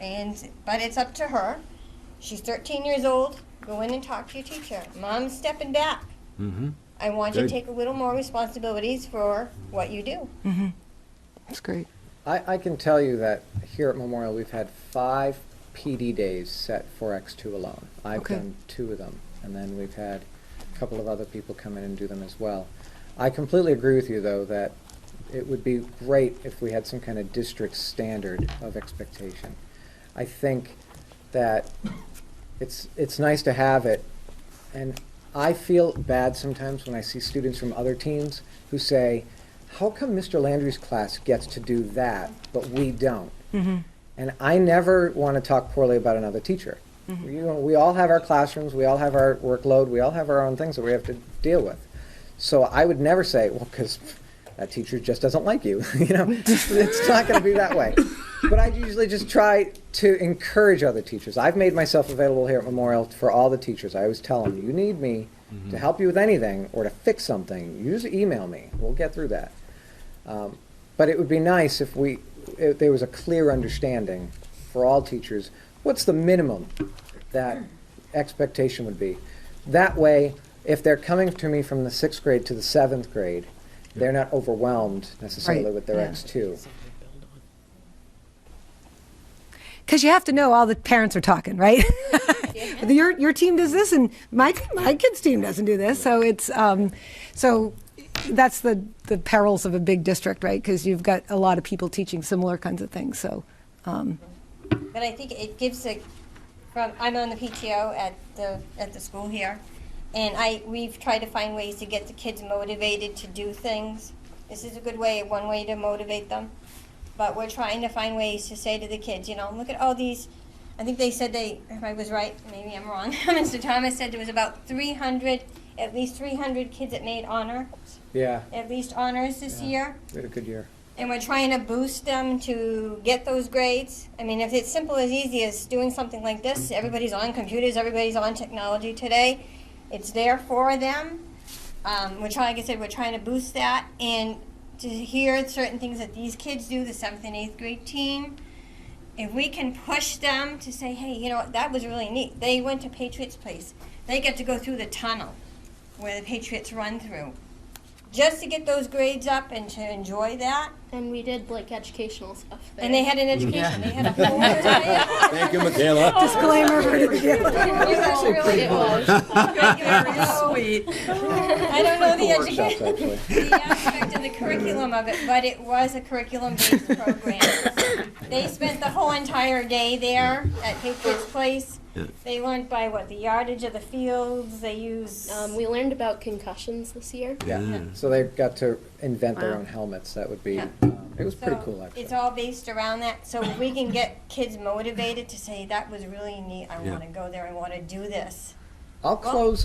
but it's up to her. She's 13 years old. Go in and talk to your teacher. Mom's stepping back. Mm-hmm. I want you to Good. take a little more responsibilities for what you do. That's great. I can tell you that here at Memorial, we've had 5 PD days set for X2 alone. I've Okay. done 2 of them, and then we've had a couple of other people come in and do them as well. I completely agree with you, though, that it would be great if we had some kind of district standard of expectation. I think that it's nice to have it, and I feel bad sometimes when I see students from other teams who say, how come Mr. Landry's class gets to do that, but we don't? And I never want to talk poorly about another teacher. You know, we all have our classrooms, we all have our workload, we all have our own things that we have to deal with. So I would never say, well, because that teacher just doesn't like you. You know, it's not going to be that way. But I usually just try to encourage other teachers. I've made myself available here at Memorial for all the teachers. I always tell them, you need me to help you with anything or to fix something, you just email me. We'll get through that. But it would be nice if there was a clear understanding for all teachers. What's the minimum that expectation would be? That way, if they're coming to me from the 6th grade to the 7th grade, they're not overwhelmed necessarily Right, with their yeah. X2. Because you have to know all the parents are talking, right? Your team does this, and my kid's team doesn't do this. So it's so that's the perils of a big district, right? Because you've got a lot of people teaching similar kinds of things. So But I think it gives I'm on the PTO at the school here, and we've tried to find ways to get the kids motivated to do things. This is a good way, one way to motivate them. But we're trying to find ways to say to the kids, you know, look at all these. I think they said if I was right, maybe I'm wrong. Mr. Thomas said there was about at least 300 kids that made honors. Yeah, At least honors this year. we had a good year. And we're trying to boost them to get those grades. I mean, if it's simple as easy as doing something like this, everybody's on computers, everybody's on technology today. It's there for them. Like I said, we're trying to boost that. And to hear certain things that these kids do, the 7th and 8th grade team, if we can push them to say, hey, you know what, that was really neat. They went to Patriots Place. They get to go through the tunnel where the Patriots run through. Just to get those grades up and to enjoy that. And we did like educational stuff there. And they had an education. They had a whole entire. Thank you, Michaela. disclaimer for the It was. Sweet. I don't know the Workshops, education, actually. the aspect of the curriculum of it, but it was a curriculum-based program. They spent the whole entire day there at Patriots Place. Yeah. They learned by the yardage of the fields. They used. We learned about concussions this year. Yeah, so they got to invent their own helmets. That would be, Yeah. it was pretty So cool, actually. It's all based around that. So if we can get kids motivated to say, that was really neat, I Yeah. want to go there, I want to do this. I'll close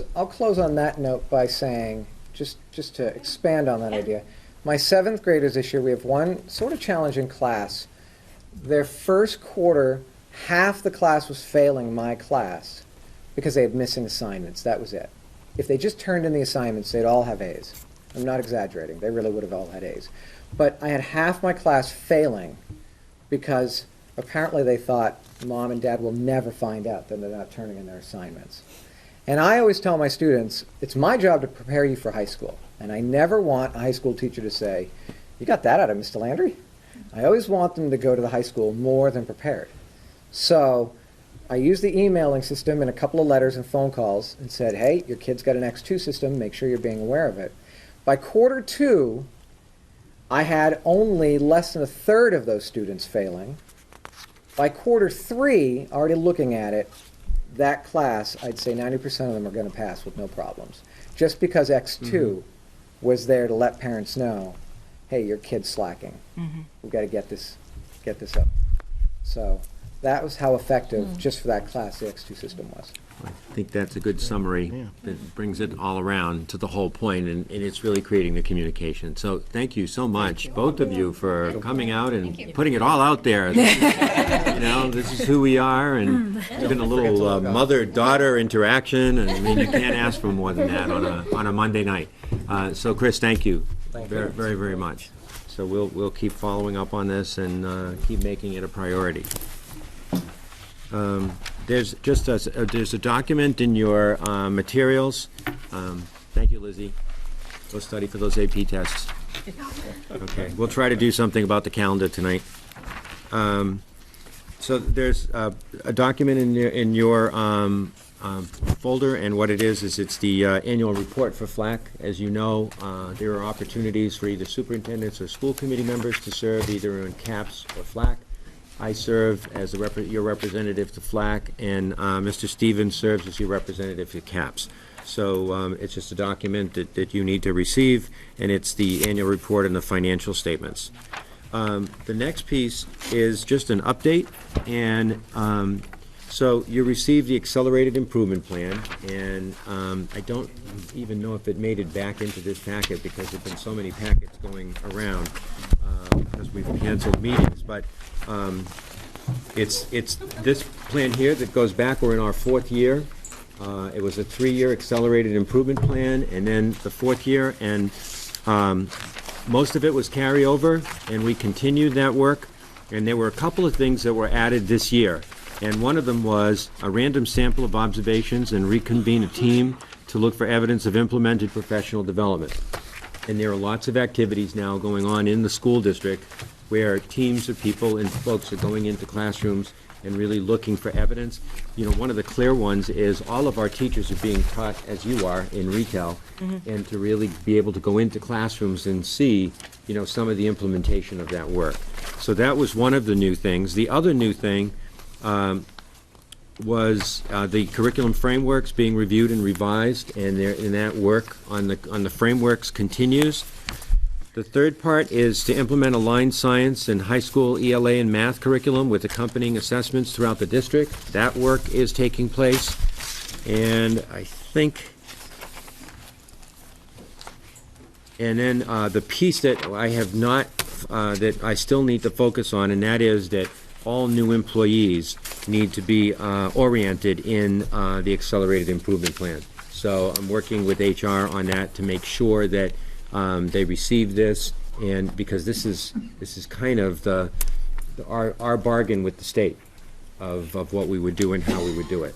on that note by saying, just to expand on that idea, my 7th graders this year, we have one sort of challenging class. Their first quarter, half the class was failing my class because they had missing assignments. That was it. If they just turned in the assignments, they'd all have A's. I'm not exaggerating. They really would have all had A's. But I had half my class failing because apparently they thought mom and dad will never find out that they're not turning in their assignments. And I always tell my students, it's my job to prepare you for high school. And I never want a high school teacher to say, you got that out of Mr. Landry? I always want them to go to the high school more than prepared. So I used the emailing system and a couple of letters and phone calls and said, hey, your kid's got an X2 system, make sure you're being aware of it. By quarter 2, I had only less than a third of those students failing. By quarter 3, already looking at it, that class, I'd say 90% of them are going to pass with no problems. Just because X2 was there to let parents know, hey, your kid's slacking. We've got to get this up. So that was how effective, just for that class, the X2 system was. I think that's a good summary that brings it all around to the whole point, and it's really creating the communication. So thank you so much, both of you, for coming out and putting it all out there. This is who we are, and even a little mother-daughter interaction, and I mean, you can't ask for more than that on a Monday night. So Chris, thank you very, very, very much. So So we'll keep following up on this and keep making it a priority. There's just there's a document in your materials. Thank you, Lizzie. Go study for those AP tests. Okay, we'll try to do something about the calendar tonight. So there's a document in your folder, and what it is it's the annual report for FLAC. As you know, there are opportunities for either superintendents or school committee members to serve either in CAPS or FLAC. I serve as your representative to FLAC, and Mr. Stevens serves as your representative to CAPS. So it's just a document that you need to receive, and it's the annual report and the financial statements. The next piece is just an update, and so you received the accelerated improvement plan, and I don't even know if it made it back into this packet because there have been so many packets going around because we've canceled meetings, but it's this plan here that goes back. We're in our 4th year. It was a 3-year accelerated improvement plan, and then the 4th year, and most of it was carryover, and we continued that work, and there were a couple of things that were added this year, and one of them was a random sample of observations and reconvene a team to look for evidence of implemented professional development. And there are lots of activities now going on in the school district where teams of people and folks are going into classrooms and really looking for evidence. You know, one of the clear ones is all of our teachers are being taught, as you are, in retail, and to really be able to go into classrooms and see, you know, some of the implementation of that work. So that was one of the new things. The other new thing was the curriculum frameworks being reviewed and revised, and that work on the frameworks continues. The third part is to implement aligned science and high school ELA and math curriculum with accompanying assessments throughout the district. That work is taking place. And I think, and then the piece that I have not, that I still need to focus on, and that is that all new employees need to be oriented in the accelerated improvement plan. So I'm working with HR on that to make sure that they receive this, and because this is kind of our bargain with the state of what we would do and how we would do it.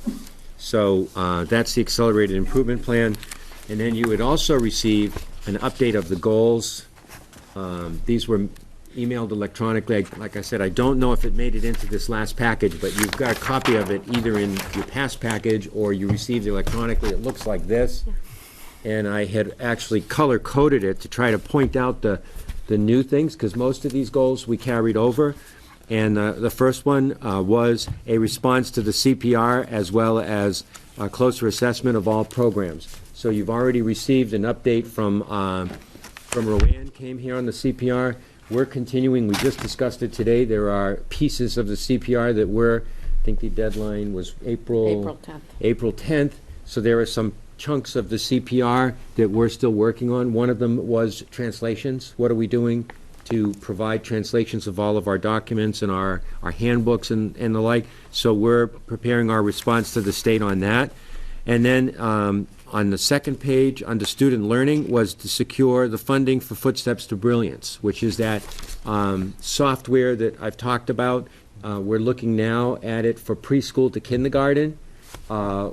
So that's the accelerated improvement plan, and then you would also receive an update of the goals. These were emailed electronically. Like I said, I don't know if it made it into this last package, but you've got a copy of it either in your past package or you received it electronically. It looks like this. And I had actually color-coded it to try to point out the new things, because most of these goals we carried over. And the first one was a response to the CPR as well as a closer assessment of all programs. So you've already received an update from Roanne, came here on the CPR. We're continuing. We just discussed it today. There are pieces of the CPR that I think the deadline was April 10th. April 10th. So there are some chunks of the CPR that we're still working on. One of them was translations. What are we doing to provide translations of all of our documents and our handbooks and the like? So we're preparing our response to the state on that. And then on the second page, under student learning, was to secure the funding for Footsteps to Brilliance, which is that software that I've talked about. We're looking now at it for preschool to kindergarten.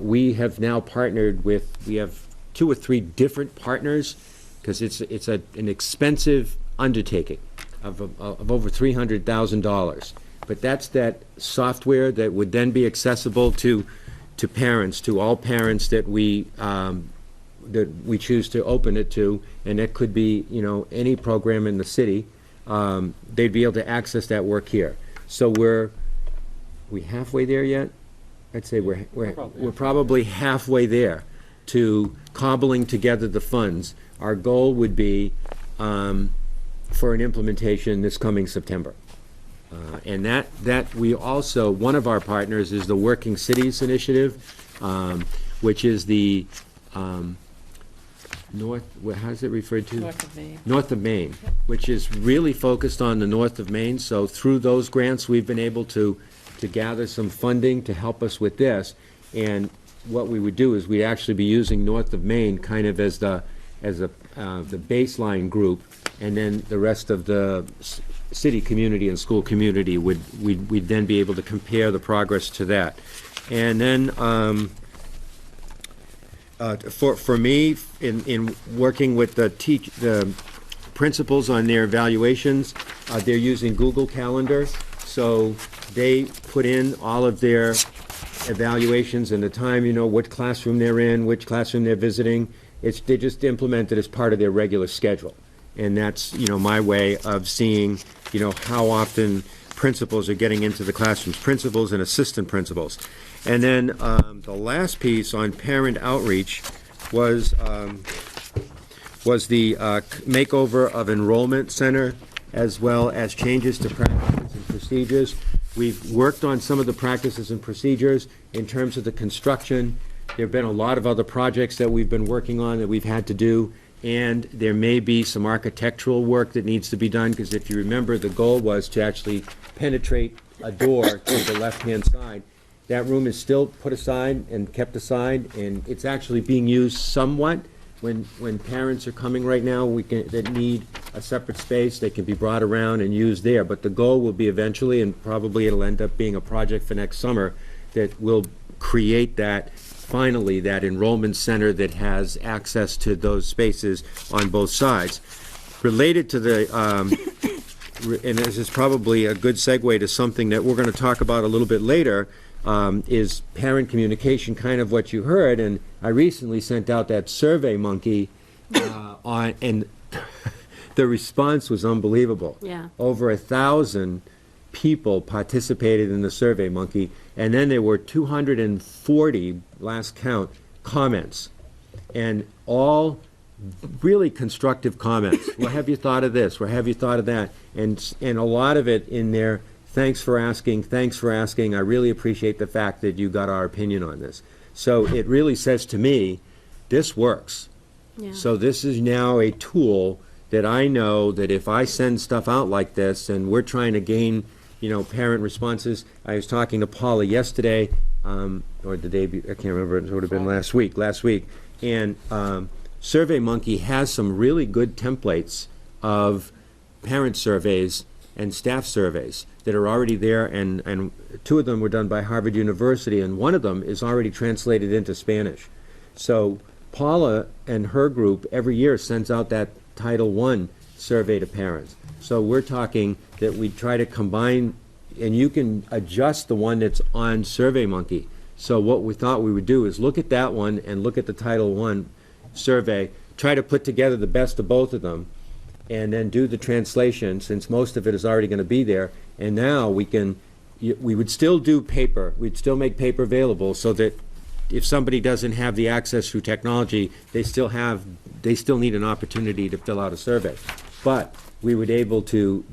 We have now partnered with, we have 2 or 3 different partners, because it's an expensive undertaking of over $300,000. But that's that software that would then be accessible to parents, to all parents that we choose to open it to, and it could be, you know, any program in the city. They'd be able to access that work here. So we halfway there yet? I'd say we're probably halfway there to cobbling together the funds. Our goal would be for an implementation this coming September. And that we also, one of our partners is the Working Cities Initiative, which is the how's it referred to? North of Maine. North of Maine, which is really focused on the north of Maine. So through those grants, we've been able to gather some funding to help us with this. And what we would do is we'd actually be using north of Maine kind of as the baseline group, and then the rest of the city community and school community we'd then be able to compare the progress to that. And then for me, in working with the principals on their evaluations, they're using Google Calendar, so they put in all of their evaluations and the time, what classroom they're in, which classroom they're visiting. They just implement it as part of their regular schedule. And that's, my way of seeing, how often principals are getting into the classrooms, principals and assistant principals. And then the last piece on parent outreach was the makeover of enrollment center, as well as changes to practices and procedures. We've worked on some of the practices and procedures in terms of the construction. There have been a lot of other projects that we've been working on that we've had to do, and there may be some architectural work that needs to be done, because if you remember, the goal was to actually penetrate a door to the left-hand side. That room is still put aside and kept aside, and it's actually being used somewhat. When parents are coming right now, that need a separate space, they can be brought around and used there. But the goal will be eventually, and probably it'll end up being a project for next summer, that will create finally, that enrollment center that has access to those spaces on both sides. Related to and this is probably a good segue to something that we're going to talk about a little bit later, is parent communication, kind of what you heard. And I recently sent out that Survey Monkey and the response was unbelievable. Yeah. Over 1,000 people participated in the Survey Monkey, and then there were 240, last count, comments, and all really constructive comments. Well, have you thought of this? Or have you thought of that? And a lot of it in there, thanks for asking, I really appreciate the fact that you got our opinion on this. So it really says to me, this works. Yeah. So this is now a tool that I know that if I send stuff out like this, and we're trying to gain, parent responses. I was talking to Paula yesterday, or the day, I can't remember, it would have been last week, and SurveyMonkey has some really good templates of parent surveys and staff surveys that are already there, and two of them were done by Harvard University, and one of them is already translated into Spanish. So Paula and her group every year sends out that Title I survey to parents. So we're talking that we try to combine, and you can adjust the one that's on SurveyMonkey. So what we thought we would do is look at that one and look at the Title I survey, try to put together the best of both of them, and then do the translation, since most of it is already going to be there. And now we would still do paper. We'd still make paper available, so that if somebody doesn't have the access through technology, they still need an opportunity to fill out a survey. But we would be able to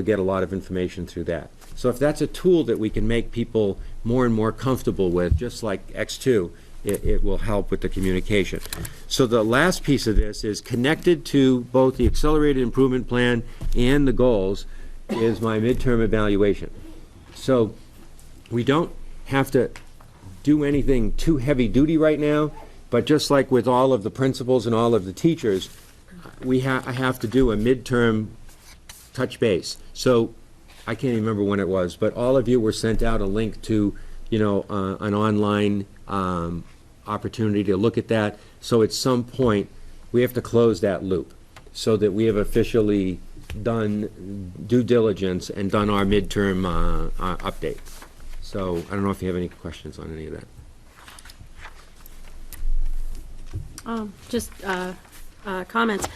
get a lot of information through that. So if that's a tool that we can make people more and more comfortable with, just like X2, it will help with the communication. So the last piece of this is connected to both the Accelerated Improvement Plan and the goals is my midterm evaluation. So we don't have to do anything too heavy duty right now, but just like with all of the principals and all of the teachers, I have to do a midterm touch base. So I can't even remember when it was, but all of you were sent out a link to, an online opportunity to look at that. So at some point, we have to close that loop so that we have officially done due diligence and done our midterm update. So I don't know if you have any questions on any of that. Just comments.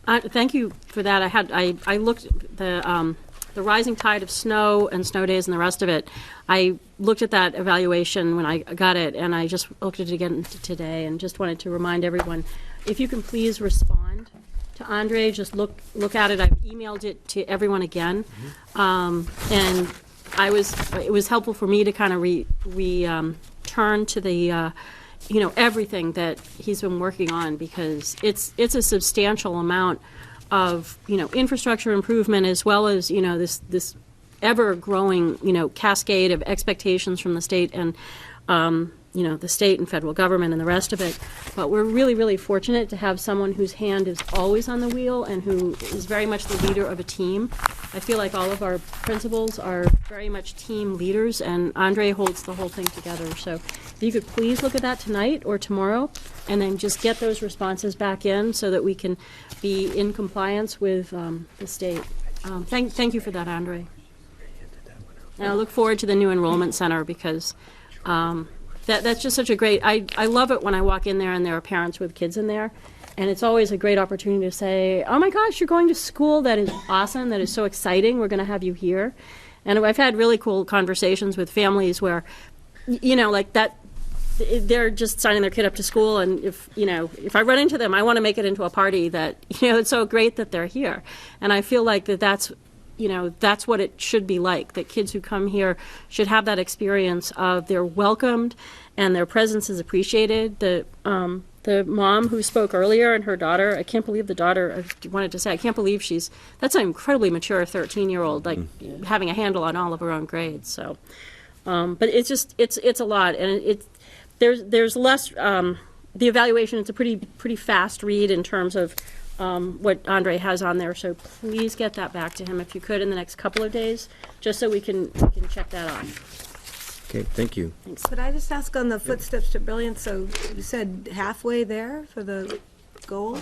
Thank you for that. I looked at the rising tide of snow and snow days and the rest of it. I looked at that evaluation when I got it, and I just looked at it again today, and just wanted to remind everyone, if you can please respond to Andre, just look at it. I've emailed it to everyone again, and it was helpful for me to kind of return to the everything that he's been working on, because it's a substantial amount of infrastructure improvement, as well as this ever growing cascade of expectations from the state, and the state and federal government and the rest of it. But we're really, really fortunate to have someone whose hand is always on the wheel and who is very much the leader of a team. I feel like all of our principals are very much team leaders, and Andre holds the whole thing together. So if you could please look at that tonight or tomorrow, and then just get those responses back in so that we can be in compliance with the state. Thank you for that, Andre. And I look forward to the new enrollment center because that's just such a great, I love it when I walk in there and there are parents with kids in there. And it's always a great opportunity to say, oh my gosh, you're going to school that is awesome, that is so exciting, we're going to have you here. And I've had really cool conversations with families where, like that, they're just signing their kid up to school, and if I run into them, I want to make it into a party that, it's so great that they're here. And I feel like that's what it should be like, that kids who come here should have that experience of they're welcomed and their presence is appreciated. The mom who spoke earlier and her daughter, I can't believe the daughter, I wanted to say, I can't believe that's an incredibly mature 13-year-old, like having a handle on all of her own grades. So, but it's a lot. And there's less, the evaluation, it's a pretty fast read in terms of what Andre has on there. So please get that back to him if you could in the next couple of days, just so we can check that off. Okay, thank you. Thanks. Could I just ask on the Footsteps to Brilliance, so you said halfway there for the goal?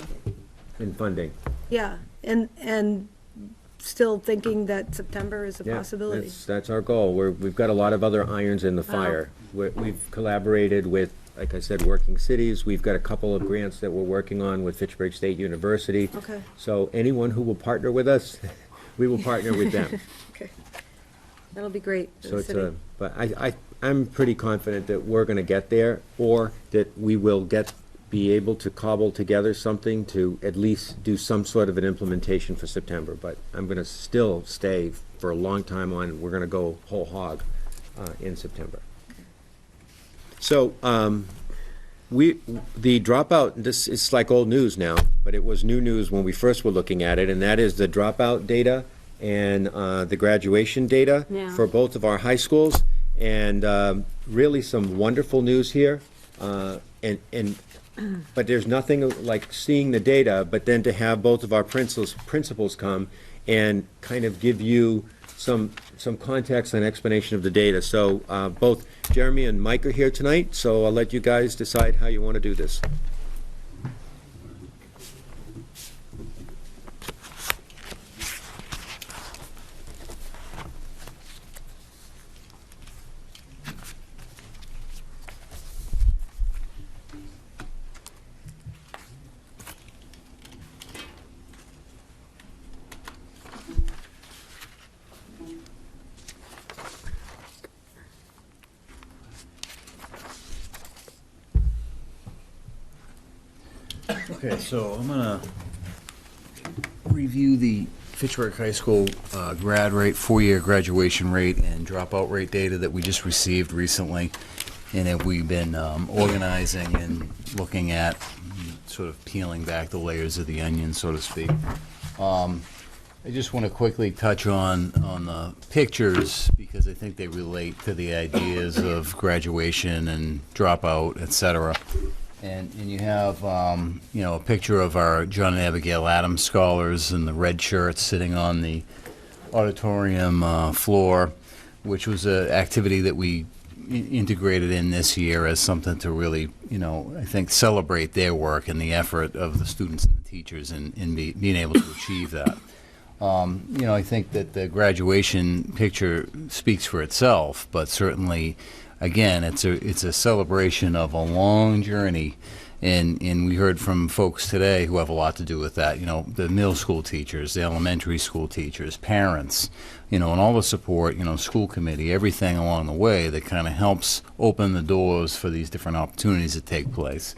In funding. Yeah, and still thinking that September is a Yeah, possibility? that's our goal. We've got a lot of other irons in the fire. We've collaborated with, like I said, Working Cities. We've got a couple of grants that we're working on with Fitchburg State University. Okay. So anyone who will partner with us, we will partner with them. Okay. That'll be great for So the it's city. but I'm pretty confident that we're gonna get there, or that we will be able to cobble together something to at least do some sort of an implementation for September. But I'm gonna still stay for a long time on, we're gonna go whole hog in September. So, the dropout, this is like old news now, but it was new news when we first were looking at it, and that is the dropout data and the graduation data for both of our high schools. And really some wonderful news here. But there's nothing like seeing the data, but then to have both of our principals come and kind of give you some context and explanation of the data. So both Jeremy and Mike are here tonight, so I'll let you guys decide how you want to do this. Okay, so I'm gonna review the Fitchburg High School grad rate, four-year graduation rate, and dropout rate data that we just received recently, and that we've been organizing and looking at, sort of peeling back the layers of the onion, so to speak. I just want to quickly touch on the pictures because I think they relate to the ideas of graduation and dropout, et cetera. And you have, a picture of our John and Abigail Adams scholars in the red shirts sitting on the auditorium floor, which was an activity that we integrated in this year as something to really, I think celebrate their work and the effort of the students and the teachers in being able to achieve that. I think that the graduation picture speaks for itself, but certainly, again, it's a celebration of a long journey, and we heard from folks today who have a lot to do with that. The middle school teachers, the elementary school teachers, parents, and all the support. School committee, everything along the way that kind of helps open the doors for these different opportunities that take place.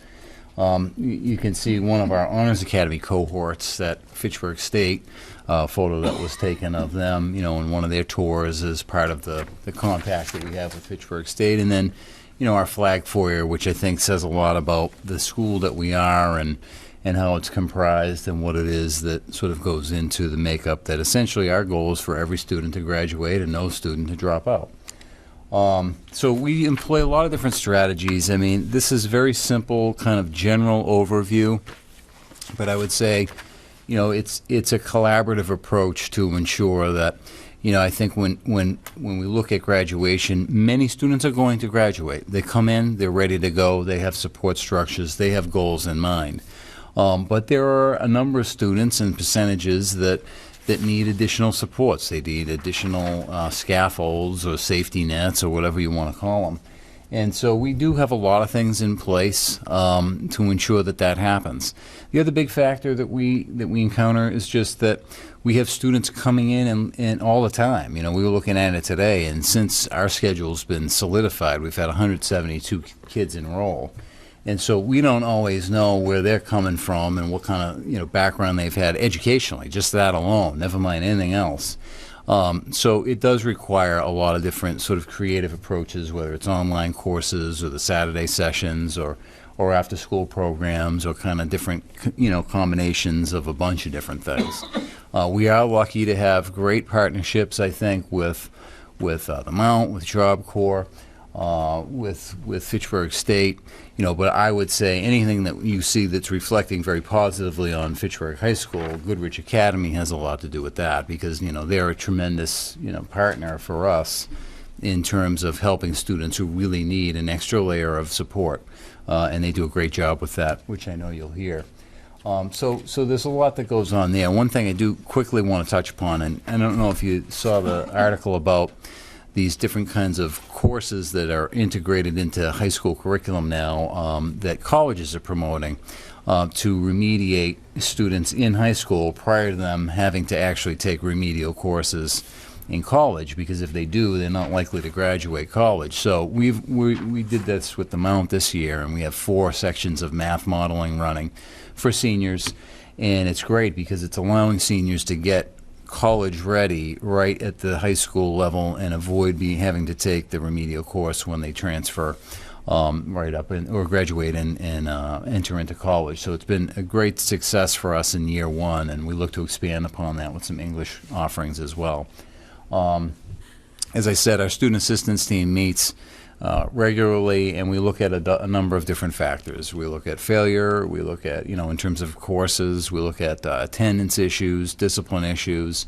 You can see one of our Honors Academy cohorts, that Fitchburg State photo that was taken of them, in one of their tours as part of the compact that we have with Fitchburg State. And then, our flag foyer, which I think says a lot about the school that we are and how it's comprised and what it is that sort of goes into the makeup, that essentially our goal is for every student to graduate and no student to drop out. So we employ a lot of different strategies. I mean, this is very simple, kind of general overview, but I would say, you know, it's a collaborative approach to ensure that, you know, I think when we look at graduation, many students are going to graduate. They come in, they're ready to go, they have support structures, they have goals in mind. But there are a number of students and percentages that need additional supports. They need additional scaffolds or safety nets or whatever you want to call them. And so we do have a lot of things in place to ensure that that happens. The other big factor that we encounter is just that we have students coming in and all the time. You know, we were looking at it today, and since our schedule's been solidified, we've had 172 kids enroll. And so we don't always know where they're coming from and what kind of, you know, background they've had educationally, just that alone, never mind anything else. So it does require a lot of different sort of creative approaches, whether it's online courses or the Saturday sessions or after-school programs or kind of different, you know, combinations of a bunch of different things. We are lucky to have great partnerships, I think, with the Mount, with Job Corps, with Fitchburg State, you know, but I would say anything that you see that's reflecting very positively on Fitchburg High School, Goodrich Academy has a lot to do with that because, you know, they're a tremendous, you know, partner for us in terms of helping students who really need an extra layer of support, and they do a great job with that, which I know you'll hear. So there's a lot that goes on there. One thing I do quickly want to touch upon, and I don't know if you saw the article about these different kinds of courses that are integrated into high school curriculum now that colleges are promoting to remediate students in high school prior to them having to actually take remedial courses in college, because if they do, they're not likely to graduate college. So we did this with the Mount this year, and we have 4 sections of math modeling running for seniors, and it's great because it's allowing seniors to get college ready right at the high school level and avoid having to take the remedial course when they transfer right up or graduate and enter into college. So it's been a great success for us in year 1, and we look to expand upon that with some English offerings as well. As I said, our student assistance team meets regularly, and we look at a number of different factors. We look at failure, we look at, you know, in terms of courses, we look at attendance issues, discipline issues,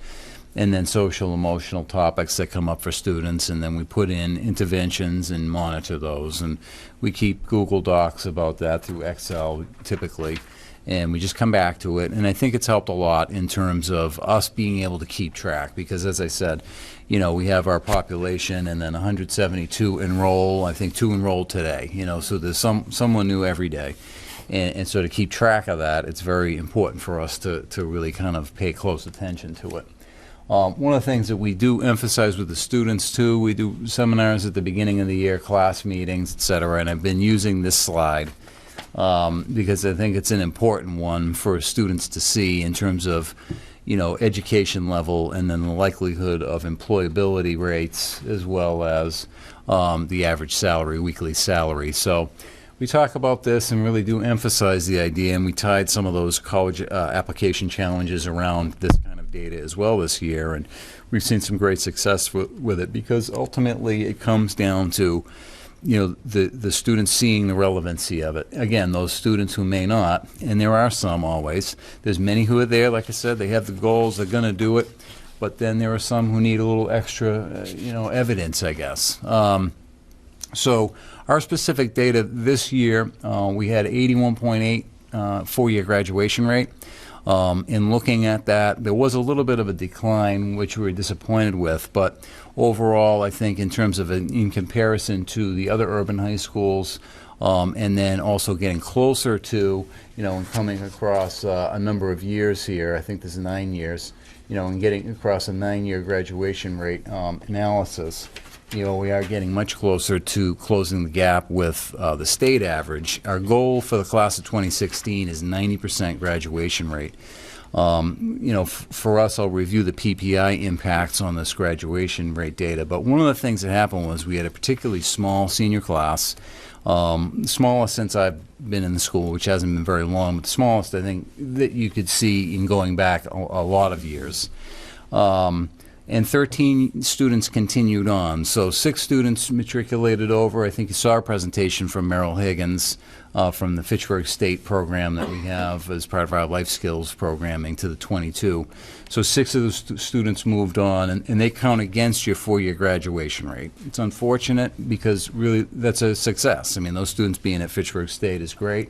and then social emotional topics that come up for students, and then we put in interventions and monitor those. And we keep Google Docs about that through Excel typically, and we just come back to it. And I think it's helped a lot in terms of us being able to keep track, because as I said, you know, we have our population and then 172 enroll. I think 2 enrolled today, you know, so there's someone new every day. And so to keep track of that, it's very important for us to really kind of pay close attention to it. One of the things that we do emphasize with the students too, we do seminars at the beginning of the year, class meetings, et cetera, and I've been using this slide because I think it's an important one for students to see in terms of, you know, education level and then the likelihood of employability rates as well as the average salary, weekly salary. So we talk about this and really do emphasize the idea, and we tied some of those college application challenges around this kind of data as well this year, and we've seen some great success with it because ultimately it comes down to, you know, the students seeing the relevancy of it. Again, those students who may not, and there are some always, there's many who are there, like I said, they have the goals, they're going to do it, but then there are some who need a little extra, you know, evidence, I guess. So our specific data this year, we had 81.8 four-year graduation rate. In looking at that, there was a little bit of a decline, which we were disappointed with, but overall, I think in terms of in comparison to the other urban high schools, and then also getting closer to, you know, and coming across a number of years here, I think this is 9 years, you know, and getting across a 9-year graduation rate analysis, you know, we are getting much closer to closing the gap with the state average. Our goal for the class of 2016 is 90% graduation rate. You know, for us, I'll review the PPI impacts on this graduation rate data, but one of the things that happened was we had a particularly small senior class, smallest since I've been in the school, which hasn't been very long, but the smallest I think that you could see in going back a lot of years. and 13 students continued on. So 6 students matriculated over. I think you saw a presentation from Merrill Higgins from the Fitchburg State program that we have as part of our life skills programming to the 22. So 6 of those students moved on, and they count against your 4-year graduation rate. It's unfortunate because really that's a success. I mean, those students being at Fitchburg State is great.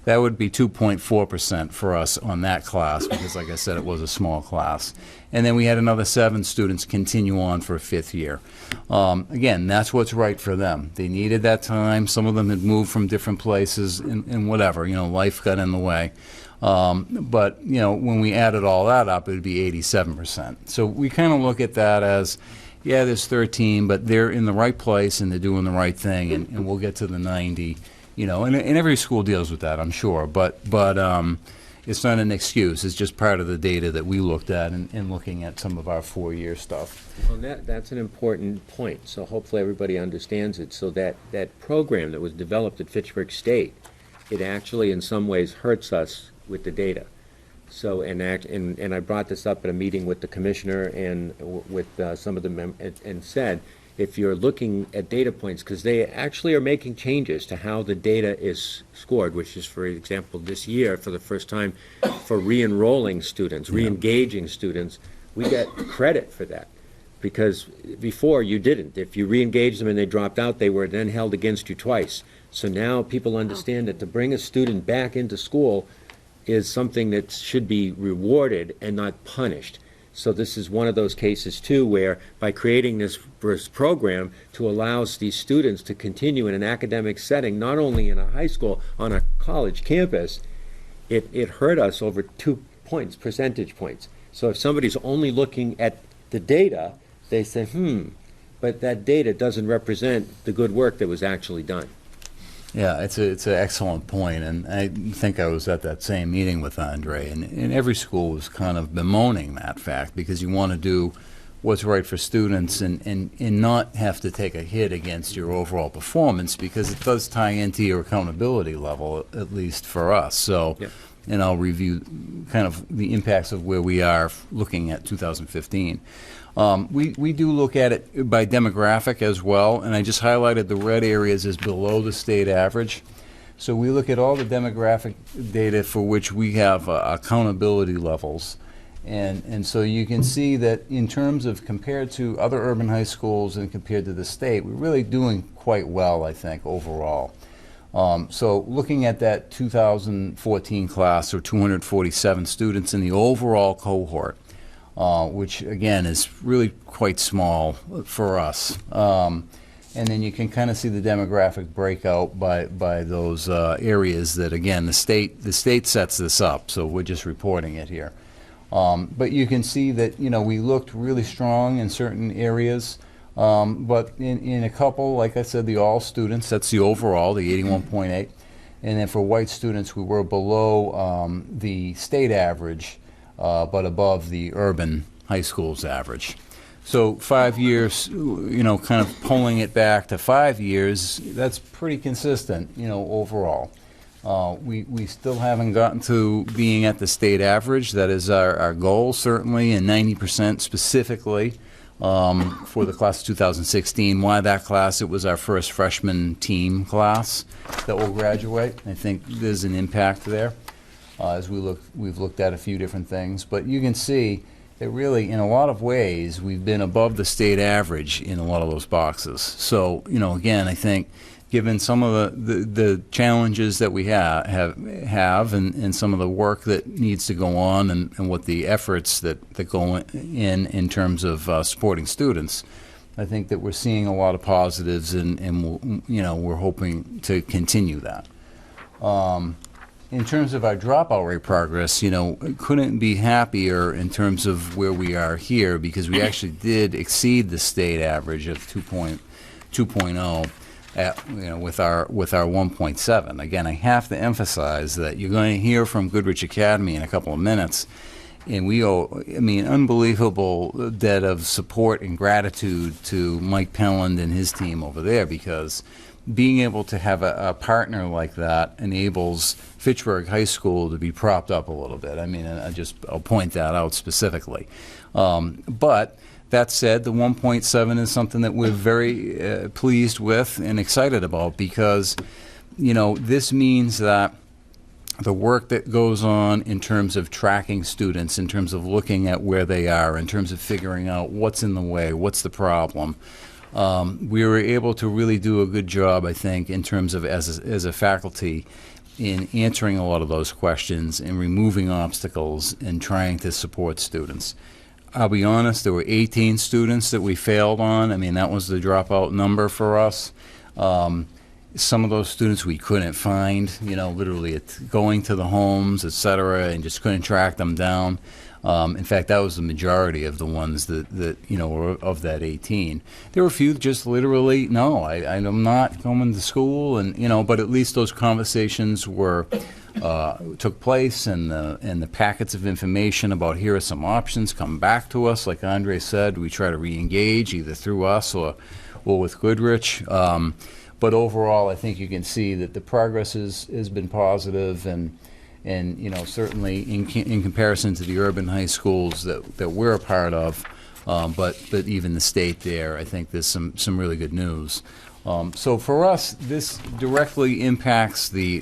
That would be 2.4% for us on that class because, like I said, it was a small class. And then we had another 7 students continue on for a 5th year. Again, that's what's right for them. They needed that time. Some of them had moved from different places and whatever, life got in the way. But, when we added all that up, it would be 87%. So we kind of look at that as, yeah, there's 13, but they're in the right place and they're doing the right thing, and we'll get to the 90. And every school deals with that, I'm sure, but it's not an excuse. It's just part of the data that we looked at in looking at some of our 4-year stuff. Well, that's an important point. So hopefully everybody understands it. So that program that was developed at Fitchburg State, it actually in some ways hurts us with the data. So and I brought this up at a meeting with the commissioner and with some of the members and said, if you're looking at data points, because they actually are making changes to how the data is scored, which is, for example, this year, for the first time, for re-enrolling students, re-engaging students, we get credit for that. Because before, you didn't. If you re-engaged them and they dropped out, they were then held against you twice. So now people understand that to bring a student back into school is something that should be rewarded and not punished. So this is one of those cases, too, where by creating this program to allow these students to continue in an academic setting, not only in a high school, on a college campus, it hurt us over 2 points, percentage points. So if somebody's only looking at the data, they say, but that data doesn't represent the good work that was actually done. Yeah, it's an excellent point, and I think I was at that same meeting with Andre, and every school was kind of bemoaning that fact because you want to do what's right for students and not have to take a hit against your overall performance because it does tie into your accountability level, at least for us. So, and I'll review kind of the impacts of where we are looking at 2015. We do look at it by demographic as well, and I just highlighted the red areas as below the state average. So we look at all the demographic data for which we have accountability levels. And so you can see that in terms of compared to other urban high schools and compared to the state, we're really doing quite well, I think, overall. So looking at that 2014 class, or 247 students in the overall cohort, which again is really quite small for us. And then you can kind of see the demographic breakout by those areas that, again, the state sets this up, so we're just reporting it here. But you can see that, we looked really strong in certain areas, but in a couple, like I said, the all students, that's the overall, the 81.8, and then for white students, we were below the state average, but above the urban high school's average. So 5 years, kind of pulling it back to 5 years, that's pretty consistent, overall. We still haven't gotten to being at the state average. That is our goal, certainly, and 90% specifically for the class of 2016. Why that class? It was our first freshman team class that will graduate. I think there's an impact there. As we've looked at a few different things, but you can see that really, in a lot of ways, we've been above the state average in a lot of those boxes. So, again, I think, given some of the challenges that we have and some of the work that needs to go on and what the efforts that go in terms of supporting students, I think that we're seeing a lot of positives, and we're hoping to continue that. In terms of our dropout rate progress, couldn't be happier in terms of where we are here because we actually did exceed the state average of 2.0 with our 1.7. Again, I have to emphasize that you're going to hear from Goodrich Academy in a couple of minutes, and we owe, unbelievable debt of support and gratitude to Mike Pelland and his team over there because being able to have a partner like that enables Fitchburg High School to be propped up a little bit. I'll point that out specifically. But That said, the 1.7 is something that we're very pleased with and excited about because, this means that the work that goes on in terms of tracking students, in terms of looking at where they are, in terms of figuring out what's in the way, what's the problem, we were able to really do a good job, I think, in terms of as a faculty in answering a lot of those questions and removing obstacles and trying to support students. I'll be honest, there were 18 students that we failed on. I mean, that was the dropout number for us. Some of those students we couldn't find, literally going to the homes, et cetera, and just couldn't track them down. In fact, that was the majority of the ones that were of that 18. There were a few just literally, no, I'm not going to school, and but at least those conversations took place, and the packets of information about here are some options come back to us. Like Andre said, we try to re-engage either through us or with Goodrich. But overall, I think you can see that the progress has been positive, and certainly in comparison to the urban high schools that we're a part of, but even the state there, I think there's some really good news. So for us, this directly impacts the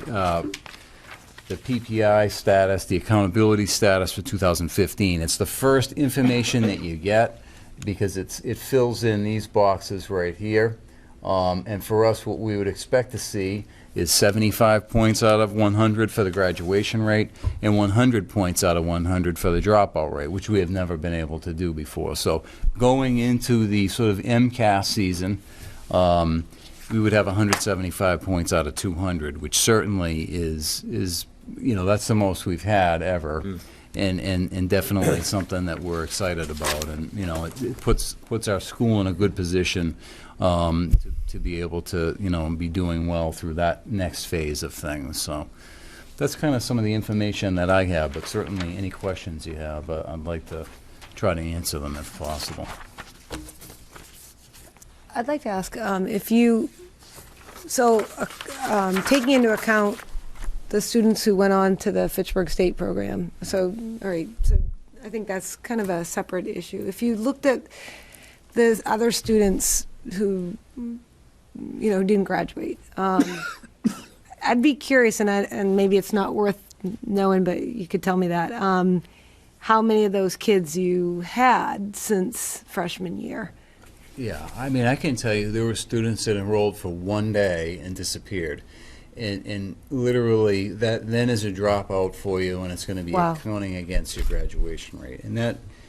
PPI status, the accountability status for 2015. It's the first information that you get because it fills in these boxes right here. And for us, what we would expect to see is 75 points out of 100 for the graduation rate and 100 points out of 100 for the dropout rate, which we have never been able to do before. So going into the sort of MCAS season, we would have 175 points out of 200, which certainly is that's the most we've had ever. And definitely something that we're excited about, and it puts our school in a good position to be able to be doing well through that next phase of things. So that's kind of some of the information that I have, but certainly any questions you have, I'd like to try to answer them if possible. I'd like to ask taking into account the students who went on to the Fitchburg State program. So, all right, so I think that's kind of a separate issue. If you looked at the other students who, didn't graduate, I'd be curious, and maybe it's not worth knowing, but you could tell me that, how many of those kids you had since freshman year? Yeah, I mean, I can tell you there were students that enrolled for one day and disappeared. And literally, that then is a dropout for you, and it's going to be counting against your graduation rate. And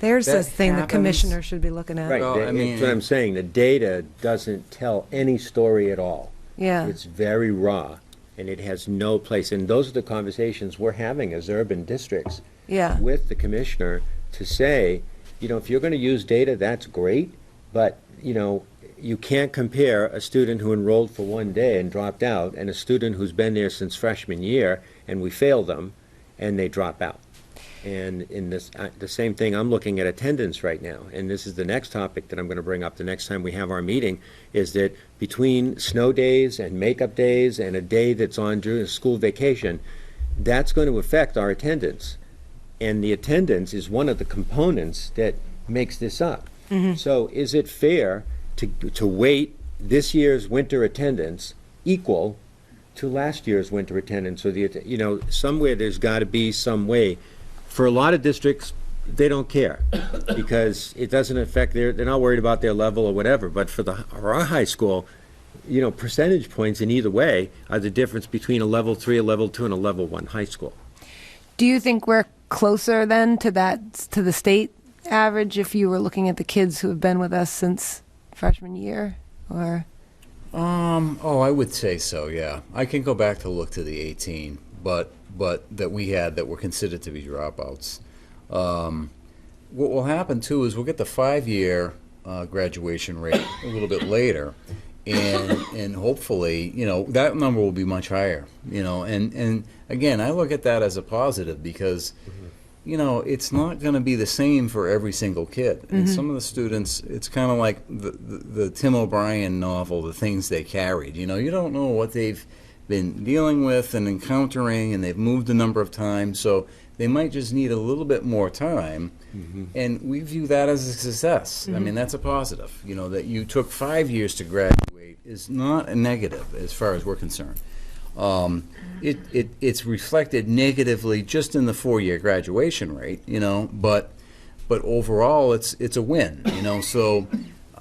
there's that this thing happens. the commissioner should be looking at. Right, Well, I mean- that's what I'm saying. The data doesn't tell any story at all. Yeah. It's very raw, and it has no place. And those are the conversations we're having as urban districts Yeah. with the commissioner to say, if you're going to use data, that's great, but, you can't compare a student who enrolled for one day and dropped out and a student who's been there since freshman year and we fail them and they drop out. And in this, the same thing, I'm looking at attendance right now, and this is the next topic that I'm going to bring up the next time we have our meeting, is that between snow days and makeup days and a day that's on during school vacation, that's going to affect our attendance. And the attendance is one of the components that makes this up. Mm-hmm. So is it fair to weight this year's winter attendance equal to last year's winter attendance? Or somewhere there's got to be some way. For a lot of districts, they don't care because it doesn't affect they're not worried about their level or whatever. But for our high school, percentage points in either way are the difference between a level 3, a level 2, and a level 1 high school. Do you think we're closer then to the state average if you were looking at the kids who have been with us since freshman year, or? I would say so, yeah. I can go back to look to the 18, but that we had that were considered to be dropouts. What will happen too is we'll get the 5-year graduation rate a little bit later, and hopefully, that number will be much higher, and again, I look at that as a positive because it's not going to be the same for every single kid. And some of the students, it's kind of like the Tim O'Brien novel, The Things They Carried. You don't know what they've been dealing with and encountering, and they've moved a number of times, so they might just need a little bit more time And we view that as a success. I mean, that's a positive. You know, that you took 5 years to graduate is not a negative as far as we're concerned. It's reflected negatively just in the 4-year graduation rate, you know, but overall it's a win, you know. So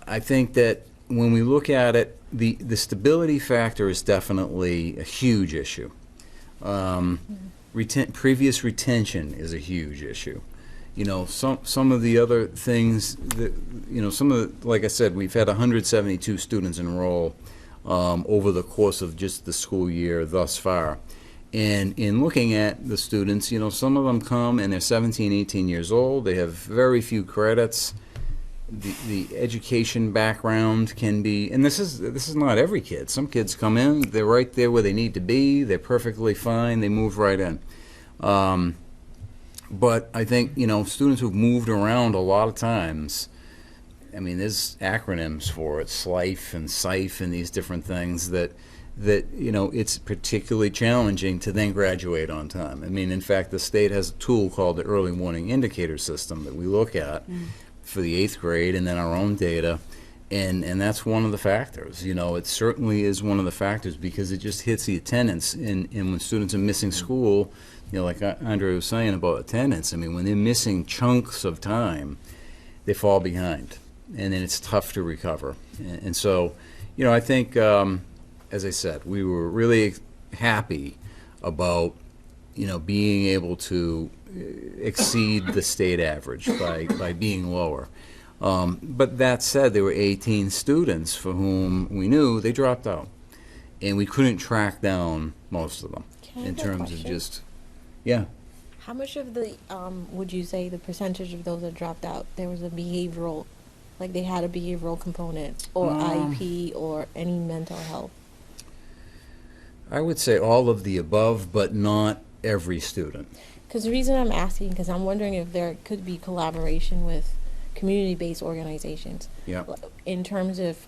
I think that when we look at it, the stability factor is definitely a huge issue. Previous retention is a huge issue. You know, some of the other things that, you know, like I said, we've had 172 students enroll over the course of just the school year thus far. And in looking at the students, you know, some of them come and they're 17, 18 years old. They have very few credits. The education background can be, and this is not every kid. Some kids come in, they're right there where they need to be. They're perfectly fine. They move right in. But I think, you know, students who've moved around a lot of times, I mean, there's acronyms for it, SLIFE and SIFE and these different things that, you know, it's particularly challenging to then graduate on time. I mean, in fact, the state has a tool called the Early Warning Indicator System that we look at for the 8th grade and then our own data, and that's one of the factors. You know, it certainly is one of the factors because it just hits the attendance, and when students are missing school, you know, like Andre was saying about attendance, I mean, when they're missing chunks of time, they fall behind, and then it's tough to recover. And so, you know, I think, as I said, we were really happy about, you know, being able to exceed the state average by being lower. But that said, there were 18 students for whom we knew they dropped out, and we couldn't track down most of them in terms of just, yeah. How much of the, would you say the percentage of those that dropped out, there was a behavioral, like they had a behavioral component or IEP or any mental health? I would say all of the above, but not every student. Because the reason I'm asking, because I'm wondering if there could be collaboration with community-based organizations. Yeah. In terms of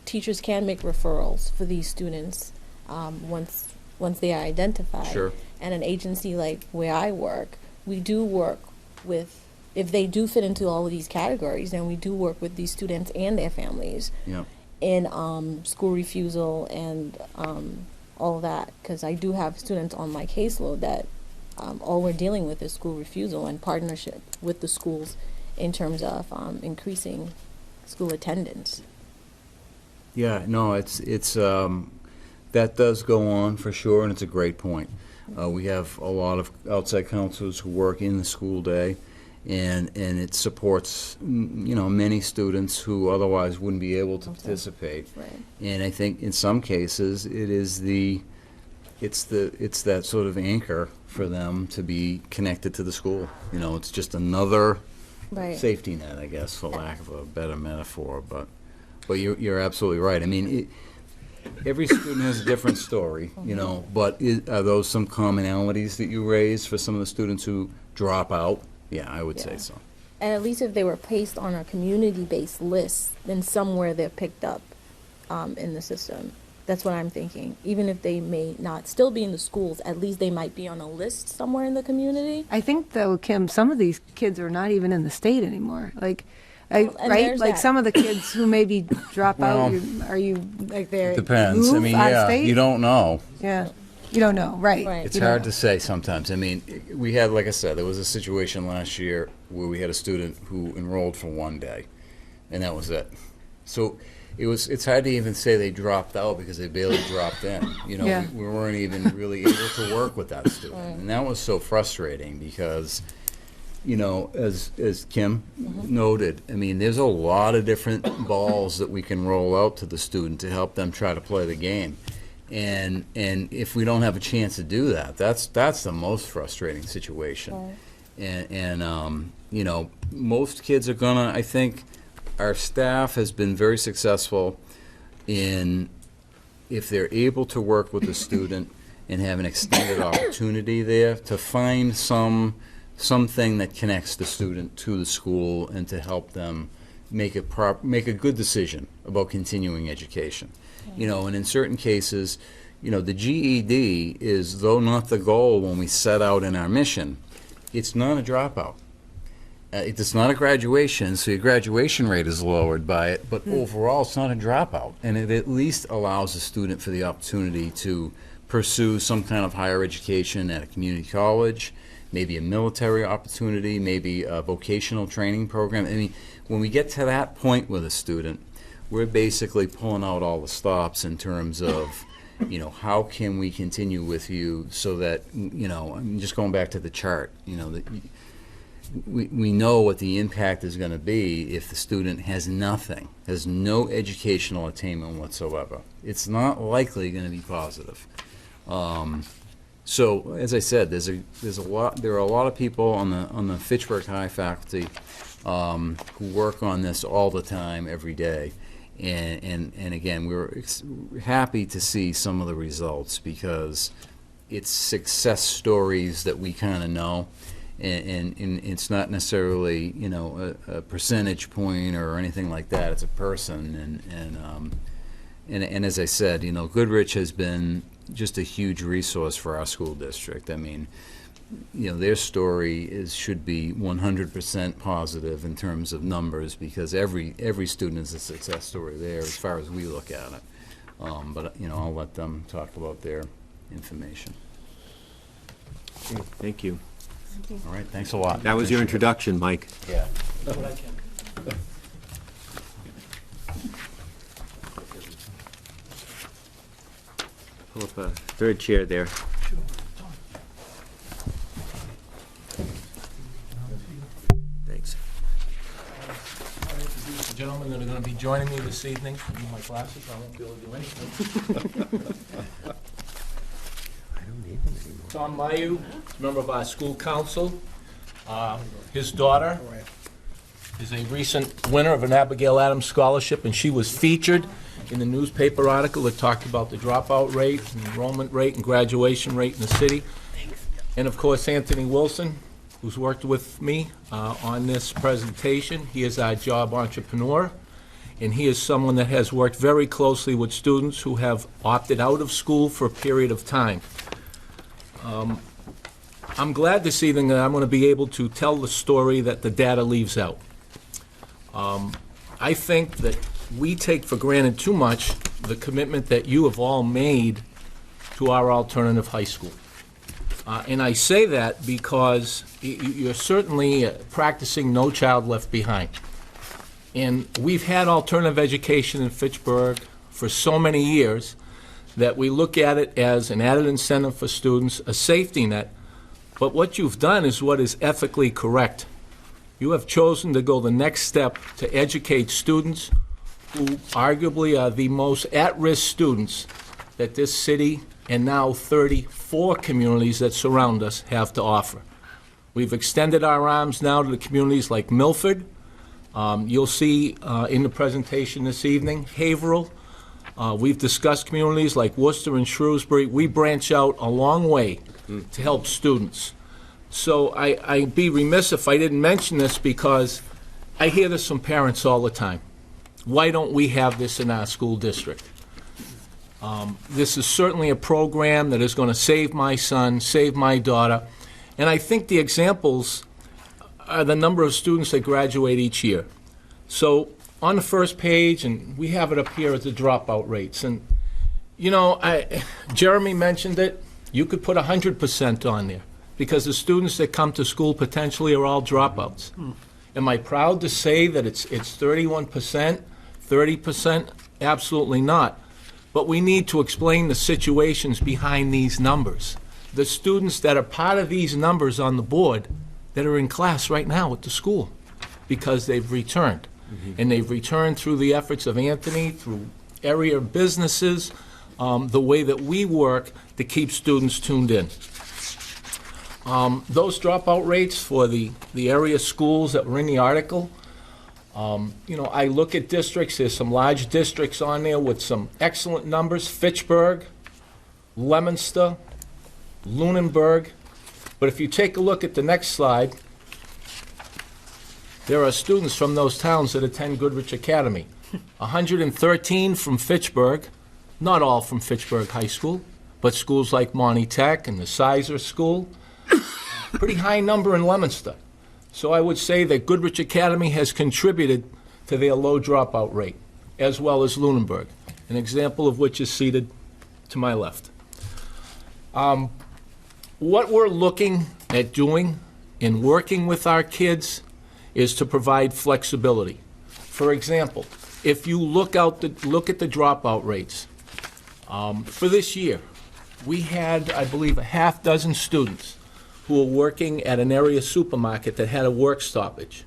teachers can make referrals for these students once they are identified. Sure. And an agency like where I work, we do work with, if they do fit into all of these categories, then we do work with these students and their families in school refusal and all that. Because I do have students on my caseload that all we're dealing with is school refusal and partnership with the schools in terms of increasing school attendance. Yeah, no, it's that does go on for sure, and it's a great point. We have a lot of outside counselors who work in the school day, and it supports, you know, many students who otherwise wouldn't be able to participate. Right. And I think in some cases it is it's that sort of anchor for them to be connected to the school. You know, it's just another safety net, I guess, for lack of a better metaphor. But you're absolutely right. I mean, every student has a different story, you know. But are those some commonalities that you raise for some of the students who drop out? Yeah, I would say so. And at least if they were placed on a community-based list, then somewhere they're picked up in the system. That's what I'm thinking. Even if they may not still be in the schools, at least they might be on a list somewhere in the community. I think, though, Kim, some of these kids are not even in the state anymore. Like, right? Like some of the kids who maybe drop out, are you like they're depends. I mean, yeah, you don't know. Yeah, you don't know, right? It's hard to say sometimes. I mean, we had, like I said, there was a situation last year where we had a student who enrolled for one day, and that was it. So it's hard to even say they dropped out because they barely dropped in. You know, we weren't even really able to work with that student, and that was so frustrating because, you know, as Kim noted, I mean, there's a lot of different balls that we can roll out to the student to help them try to play the game. And if we don't have a chance to do that, that's the most frustrating situation. And you know, most kids are gonna, I think, our staff has been very successful in, if they're able to work with the student and have an extended opportunity there, to find something that connects the student to the school and to help them make a good decision about continuing education. You know, and in certain cases, you know, the GED is, though not the goal when we set out in our mission, it's not a dropout. It's not a graduation, so your graduation rate is lowered by it, but overall, it's not a dropout. And it at least allows the student for the opportunity to pursue some kind of higher education at a community college, maybe a military opportunity, maybe a vocational training program. I mean, when we get to that point with a student, we're basically pulling out all the stops in terms of, you know, how can we continue with you so that, you know, I'm just going back to the chart, you know, that we know what the impact is going to be if the student has nothing, has no educational attainment whatsoever. It's not likely going to be positive. So, as I said, there are a lot of people on the Fitchburg High faculty who work on this all the time, every day. And again, we're happy to see some of the results because it's success stories that we kind of know. And it's not necessarily, you know, a percentage point or anything like that. It's a person, and as I said, you know, Goodrich has been just a huge resource for our school district. I mean, you know, their story should be 100% positive in terms of numbers because every student is a success story there as far as we look at it. But you know, I'll let them talk about their information. Okay, thank you. All right, thanks a lot. That was your introduction, Mike. Yeah. Pull up a third chair there. Thanks. The gentlemen that are going to be joining me this evening. I need my glasses, I won't be able to do anything. Tom Mayu, member of our school council. His daughter is a recent winner of an Abigail Adams Scholarship, and she was featured in the newspaper article that talked about the dropout rate, and enrollment rate, and graduation rate in the city. And of course, Anthony Wilson, who's worked with me on this presentation. He is our job entrepreneur, and he is someone that has worked very closely with students who have opted out of school for a period of time. I'm glad this evening that I'm going to be able to tell the story that the data leaves out. I think that we take for granted too much the commitment that you have all made to our alternative high school. And I say that because you're certainly practicing No Child Left Behind. And we've had alternative education in Fitchburg for so many years that we look at it as an added incentive for students, a safety net. But what you've done is what is ethically correct. You have chosen to go the next step to educate students who arguably are the most at-risk students that this city and now 34 communities that surround us have to offer. We've extended our arms now to the communities like Milford. You'll see in the presentation this evening, Haverhill. We've discussed communities like Worcester and Shrewsbury. We branch out a long way to help students. So I'd be remiss if I didn't mention this because I hear this from parents all the time. Why don't we have this in our school district? This is certainly a program that is going to save my son, save my daughter. And I think the examples are the number of students that graduate each year. So on the first page, and we have it up here as the dropout rates. And, you know, Jeremy mentioned it. You could put 100% on there because the students that come to school potentially are all dropouts. Am I proud to say that it's 31%, 30%? Absolutely not. But we need to explain the situations behind these numbers. The students that are part of these numbers on the board that are in class right now at the school because they've returned. And they've returned through the efforts of Anthony, through area businesses, the way that we work to keep students tuned in. Those dropout rates for the area schools that were in the article, you know, I look at districts, there's some large districts on there with some excellent numbers, Fitchburg, Leominster, Lunenburg. But if you take a look at the next slide, there are students from those towns that attend Goodrich Academy. 113 from Fitchburg, not all from Fitchburg High School, but schools like Monty Tech and the Sizer School. Pretty high number in Leominster. So I would say that Goodrich Academy has contributed to their low dropout rate, as well as Lunenburg, an example of which is seated to my left. What we're looking at doing in working with our kids is to provide flexibility. For example, if you look at the dropout rates, for this year, we had, I believe, a half dozen students who were working at an area supermarket that had a work stoppage.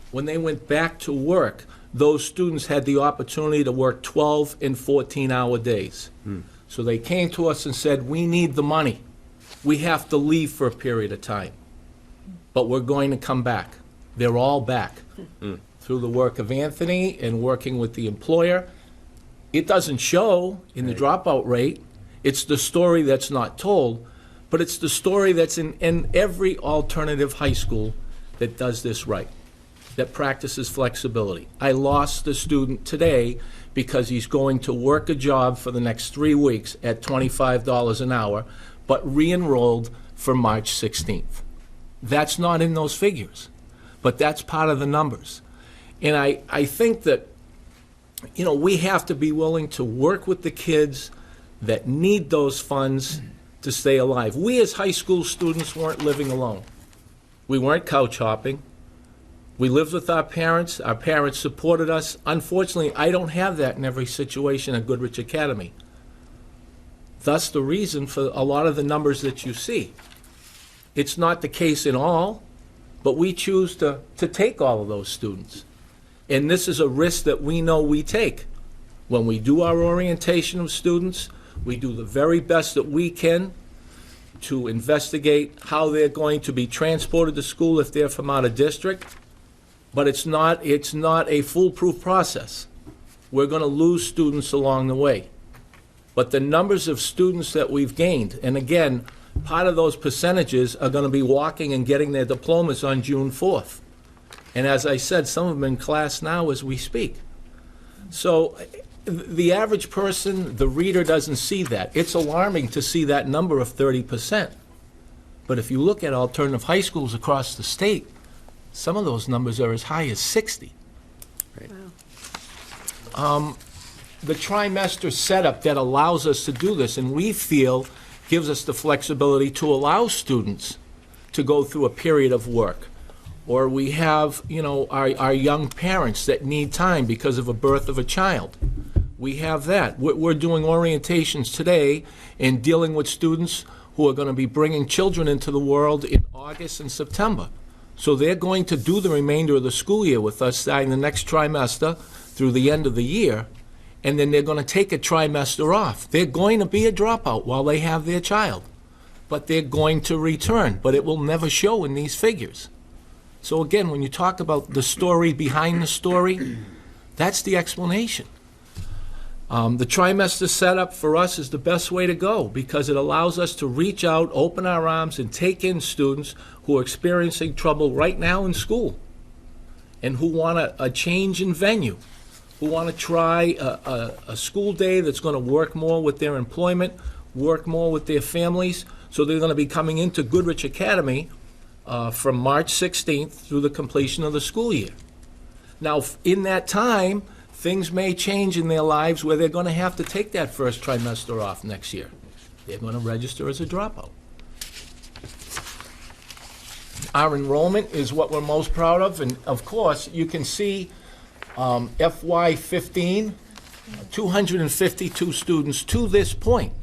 When they went back to work, those students had the opportunity to work 12 and 14-hour days. So they came to us and said, we need the money. We have to leave for a period of time, but we're going to come back. They're all back through the work of Anthony and working with the employer. It doesn't show in the dropout rate. It's the story that's not told, but it's the story that's in every alternative high school that does this right, that practices flexibility. I lost a student today because he's going to work a job for the next 3 weeks at $25 an hour, but re-enrolled for March 16th. That's not in those figures, but that's part of the numbers. And I think that, we have to be willing to work with the kids that need those funds to stay alive. We as high school students weren't living alone. We weren't couch hopping. We lived with our parents. Our parents supported us. Unfortunately, I don't have that in every situation at Goodrich Academy. Thus the reason for a lot of the numbers that you see. It's not the case in all, but we choose to take all of those students. And this is a risk that we know we take. When we do our orientation of students, we do the very best that we can to investigate how they're going to be transported to school if they're from out of district. But it's not a foolproof process. We're going to lose students along the way. But the numbers of students that we've gained, and again, part of those percentages are going to be walking and getting their diplomas on June 4th. And as I said, some of them in class now as we speak. So the average person, the reader, doesn't see that. It's alarming to see that number of 30%. But if you look at alternative high schools across the state, some of those numbers are as high as 60. Right. Wow. The trimester setup that allows us to do this, and we feel gives us the flexibility to allow students to go through a period of work. Or we have, our young parents that need time because of a birth of a child. We have that. We're doing orientations today and dealing with students who are going to be bringing children into the world in August and September. So they're going to do the remainder of the school year with us, starting the next trimester through the end of the year, and then they're going to take a trimester off. They're going to be a dropout while they have their child, but they're going to return, but it will never show in these figures. So again, when you talk about the story behind the story, that's the explanation. The trimester setup for us is the best way to go because it allows us to reach out, open our arms, and take in students who are experiencing trouble right now in school and who want a change in venue, who want to try a school day that's going to work more with their employment, work more with their families. So they're going to be coming into Goodrich Academy from March 16th through the completion of the school year. Now, in that time, things may change in their lives where they're going to have to take that first trimester off next year. They're going to register as a dropout. Our enrollment is what we're most proud of, and of course, you can see FY15, 252 students to this point.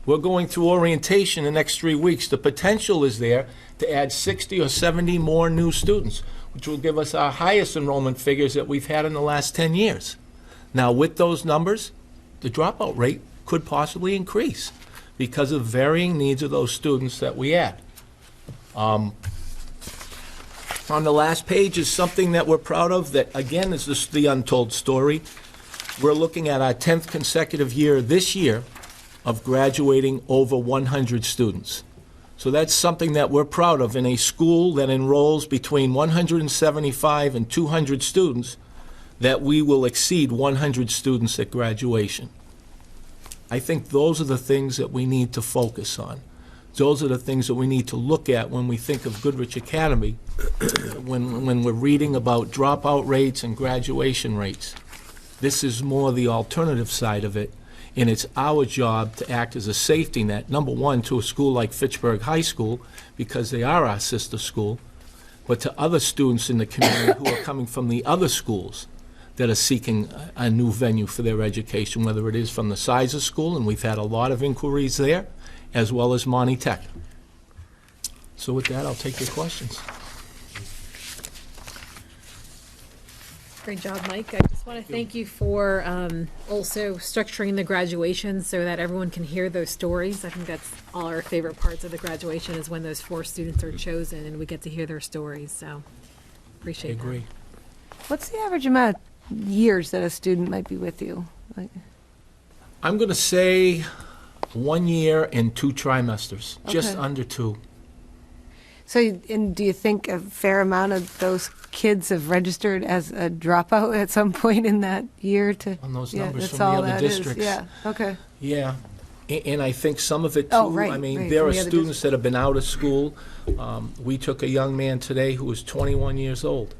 We're going through orientation the next 3 weeks. The potential is there to add 60 or 70 more new students, which will give us our highest enrollment figures that we've had in the last 10 years. Now, with those numbers, the dropout rate could possibly increase because of varying needs of those students that we add. On the last page is something that we're proud of that, again, is the untold story. We're looking at our 10th consecutive year this year of graduating over 100 students. So that's something that we're proud of in a school that enrolls between 175 and 200 students, that we will exceed 100 students at graduation. I think those are the things that we need to focus on. Those are the things that we need to look at when we think of Goodrich Academy, when we're reading about dropout rates and graduation rates. This is more the alternative side of it, and it's our job to act as a safety net, number one, to a school like Fitchburg High School, because they are our sister school, but to other students in the community who are coming from the other schools that are seeking a new venue for their education, whether it is from the Sizer School, and we've had a lot of inquiries there, as well as Monty Tech. So with that, I'll take your questions. Great job, Mike. I just want to thank you for also structuring the graduation so that everyone can hear those stories. I think that's all our favorite parts of the graduation is when those 4 students are chosen and we get to hear their stories. So appreciate it. I agree. What's the average amount of years that a student might be with you? Like, I'm going to say 1 year and 2 trimesters, just Okay. under 2. so, and do you think a fair amount of those kids have registered as a dropout at some point in that year? On those Yeah, numbers that's from the all other that is. districts. Yeah, okay. Yeah, and I think some of it too. Oh, right, I mean, right, there from are the other students that have been out of school. We took a young man today who was 21 years old,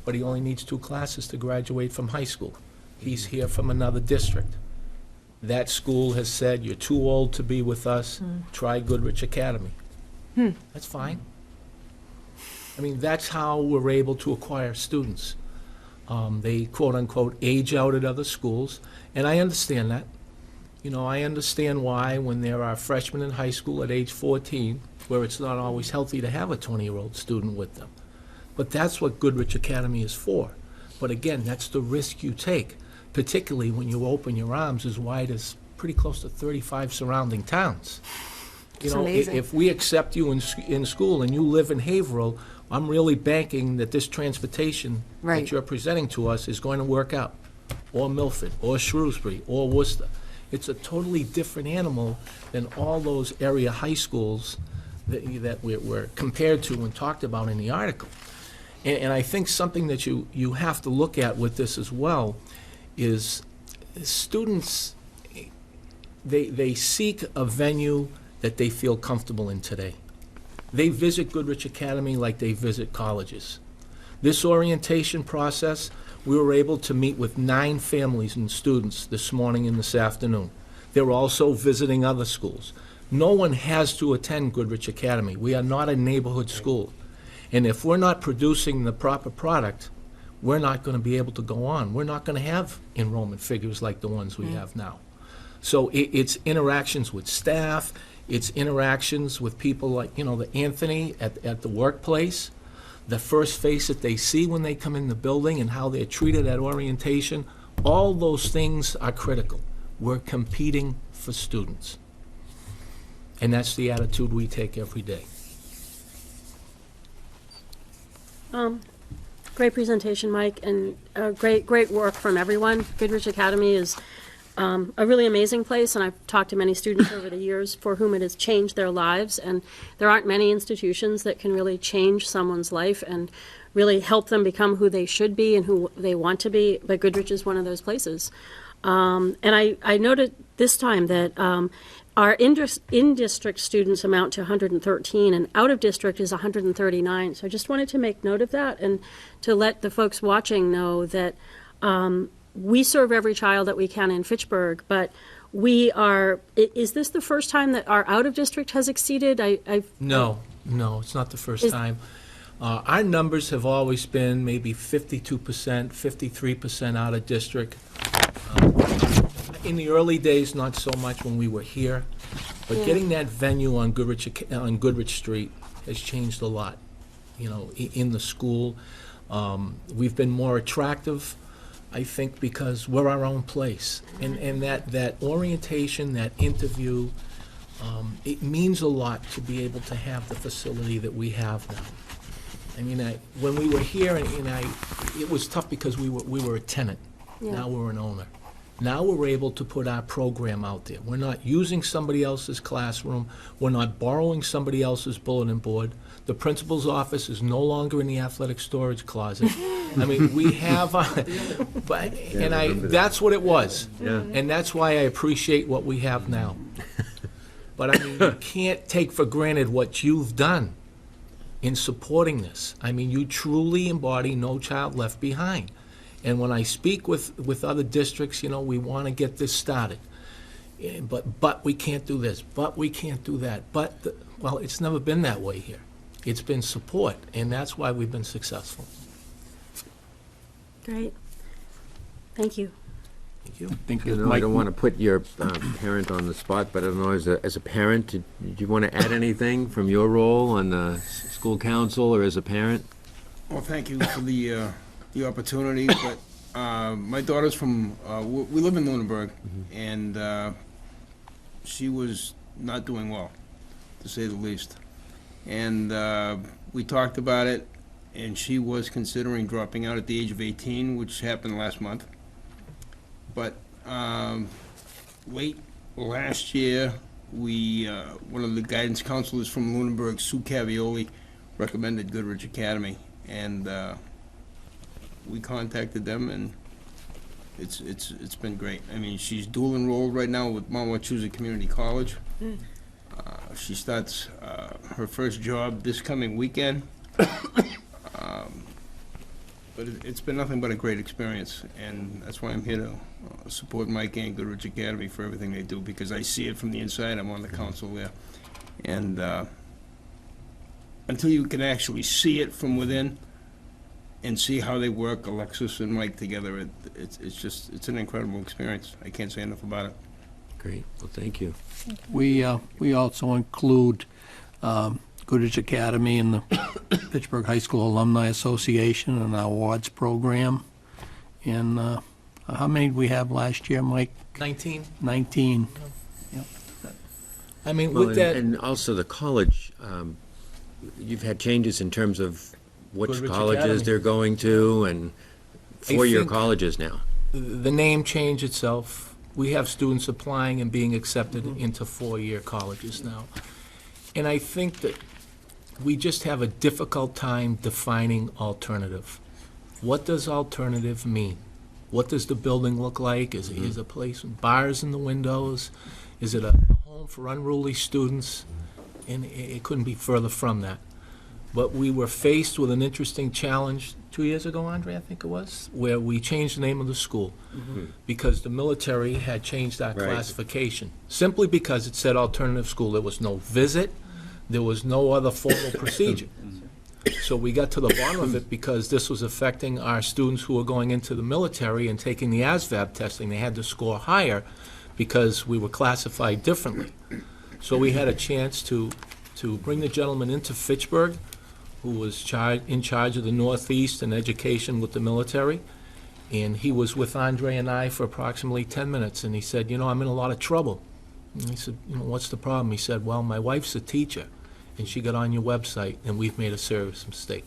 but he only needs 2 classes to graduate from high school. He's here from another district. That school has said, you're too old to be with us, try Goodrich Academy. That's fine. I mean, that's how we're able to acquire students. They quote-unquote age out at other schools, and I understand that. You know, I understand why when there are freshmen in high school at age 14, where it's not always healthy to have a 20-year-old student with them. But that's what Goodrich Academy is for. But again, that's the risk you take, particularly when you open your arms as wide as pretty close to 35 surrounding towns. You It's know, amazing. if we accept you in school and you live in Haverhill, I'm really banking that this transportation Right. that you're presenting to us is going to work out. Or Milford, or Shrewsbury, or Worcester. It's a totally different animal than all those area high schools that we're compared to and talked about in the article. And I think something that you have to look at with this as well is students, they seek a venue that they feel comfortable in today. They visit Goodrich Academy like they visit colleges. This orientation process, we were able to meet with 9 families and students this morning and this afternoon. They're also visiting other schools. No one has to attend Goodrich Academy. We are not a neighborhood school. And if we're not producing the proper product, we're not going to be able to go on. We're not going to have enrollment figures like the ones we have now. So it's interactions with staff, it's interactions with people like, you know, the Anthony at the workplace, the first face that they see when they come in the building and how they're treated at orientation. All those things are critical. We're competing for students. And that's the attitude we take every day. Great presentation, Mike, and great work from everyone. Goodrich Academy is a really amazing place, and I've talked to many students over the years for whom it has changed their lives, and there aren't many institutions that can really change someone's life and really help them become who they should be and who they want to be, but Goodrich is one of those places. And I noted this time that our in-district students amount to 113, and out-of-district is 139. So I just wanted to make note of that and to let the folks watching know that we serve every child that we can in Fitchburg, but we are, is this the first time that our out-of-district has exceeded? No, it's not the first time. Our numbers have always been maybe 52%, 53% out of district. In the early days, not so much when we were here, but getting that venue on Goodrich Street has changed a lot. You know, in the school, we've been more attractive, I think, because we're our own place, and that orientation, that interview, it means a lot to be able to have the facility that we have now. I mean, when we were here, it was tough because we were a tenant. Yeah. Now we're an owner. Now we're able to put our program out there. We're not using somebody else's classroom. We're not borrowing somebody else's bulletin board. The principal's office is no longer in the athletic storage closet. I mean, we have, that's what it was. Yeah. And that's why I appreciate what we have now. But I mean, you can't take for granted what you've done in supporting this. I mean, you truly embody No Child Left Behind. And when I speak with other districts, you know, we want to get this started. But we can't do this, but we can't do that. Well, it's never been that way here. It's been support, and that's why we've been successful. Great. Thank you. Thank you. I don't want to put your parent on the spot, but I don't know, as a parent, did you want to add anything from your role on the school council or as a parent? Well, thank you for the opportunity, but my daughter's from, we live in Lunenburg, and she was not doing well, to say the least. And we talked about it, and she was considering dropping out at the age of 18, which happened last month. But late last year, one of the guidance counselors from Lunenburg, Sue Cavioli, recommended Goodrich Academy, and we contacted them, and it's been great. I mean, she's dual enrolled right now with Mount Wachusett Community College. She starts her first job this coming weekend. But it's been nothing but a great experience, and that's why I'm here to support Mike and Goodrich Academy for everything they do, because I see it from the inside. I'm on the council there. And until you can actually see it from within and see how they work, Alexis and Mike together, it's an incredible experience. I can't say enough about it. Great. Well, thank you. We also include Goodrich Academy and the Pittsburgh High School Alumni Association and our awards program. And how many did we have last year, Mike? 19. 19. Yep. I mean, Well, with that... and also the college, you've had changes in terms of which Goodrich colleges Academy. they're going to, and four-year think- colleges now. The name change itself, we have students applying and being accepted into four-year colleges now. And I think that we just have a difficult time defining alternative. What does alternative mean? What does the building look like? Is it a place with bars in the windows? Is it a home for unruly students? And it couldn't be further from that. But we were faced with an interesting challenge 2 years ago, Andre, I think it was, where we changed the name of the school because the military had changed our Right. classification, simply because it said alternative school. There was no visit. There was no other formal procedure. So we got to the bottom of it because this was affecting our students who were going into the military and taking the ASVAB testing. They had to score higher because we were classified differently. So we had a chance to bring the gentleman into Fitchburg, who was in charge of the Northeast and education with the military. And he was with Andre and I for approximately 10 minutes, and he said, you know, I'm in a lot of trouble. And I said, you know, what's the problem? He said, well, my wife's a teacher, and she got on your website, and we've made a serious mistake.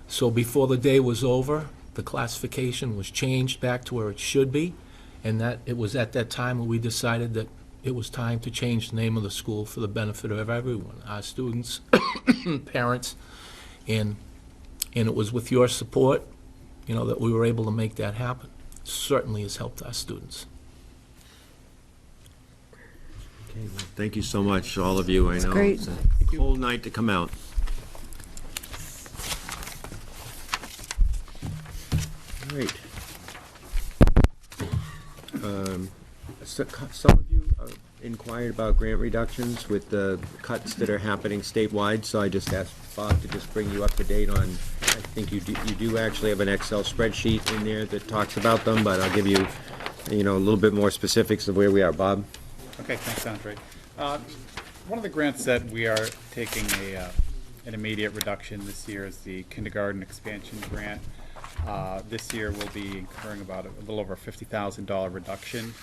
So before the day was over, the classification was changed back to where it should be, and that it was at that time when we decided that it was time to change the name of the school for the benefit of everyone, our students, parents, and it was with your support, you know, that we were able to make that happen. Certainly has helped our students. Okay, well, thank you so much, all of you. I know great. it's a cold night to come out. All right. Some of you inquired about grant reductions with the cuts that are happening statewide, so I just asked Bob to just bring you up to date on, I think you do actually have an Excel spreadsheet in there that talks about them, but I'll give you, you know, a little bit more specifics of where we are. Bob? Okay, thanks, Andre. One of the grants that we are taking an immediate reduction this year is the kindergarten expansion grant. This year we'll be incurring about a little over $50,000 reduction.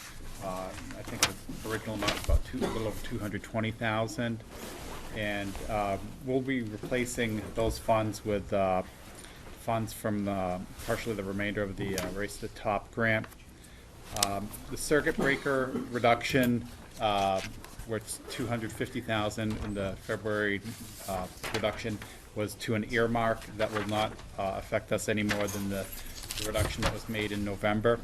I think the original amount was about a little over $220,000, and we'll be replacing those funds with funds from partially the remainder of the Race to the Top grant. The circuit breaker reduction, where it's $250,000 in the February reduction, was to an earmark that will not affect us any more than the reduction that was made in November.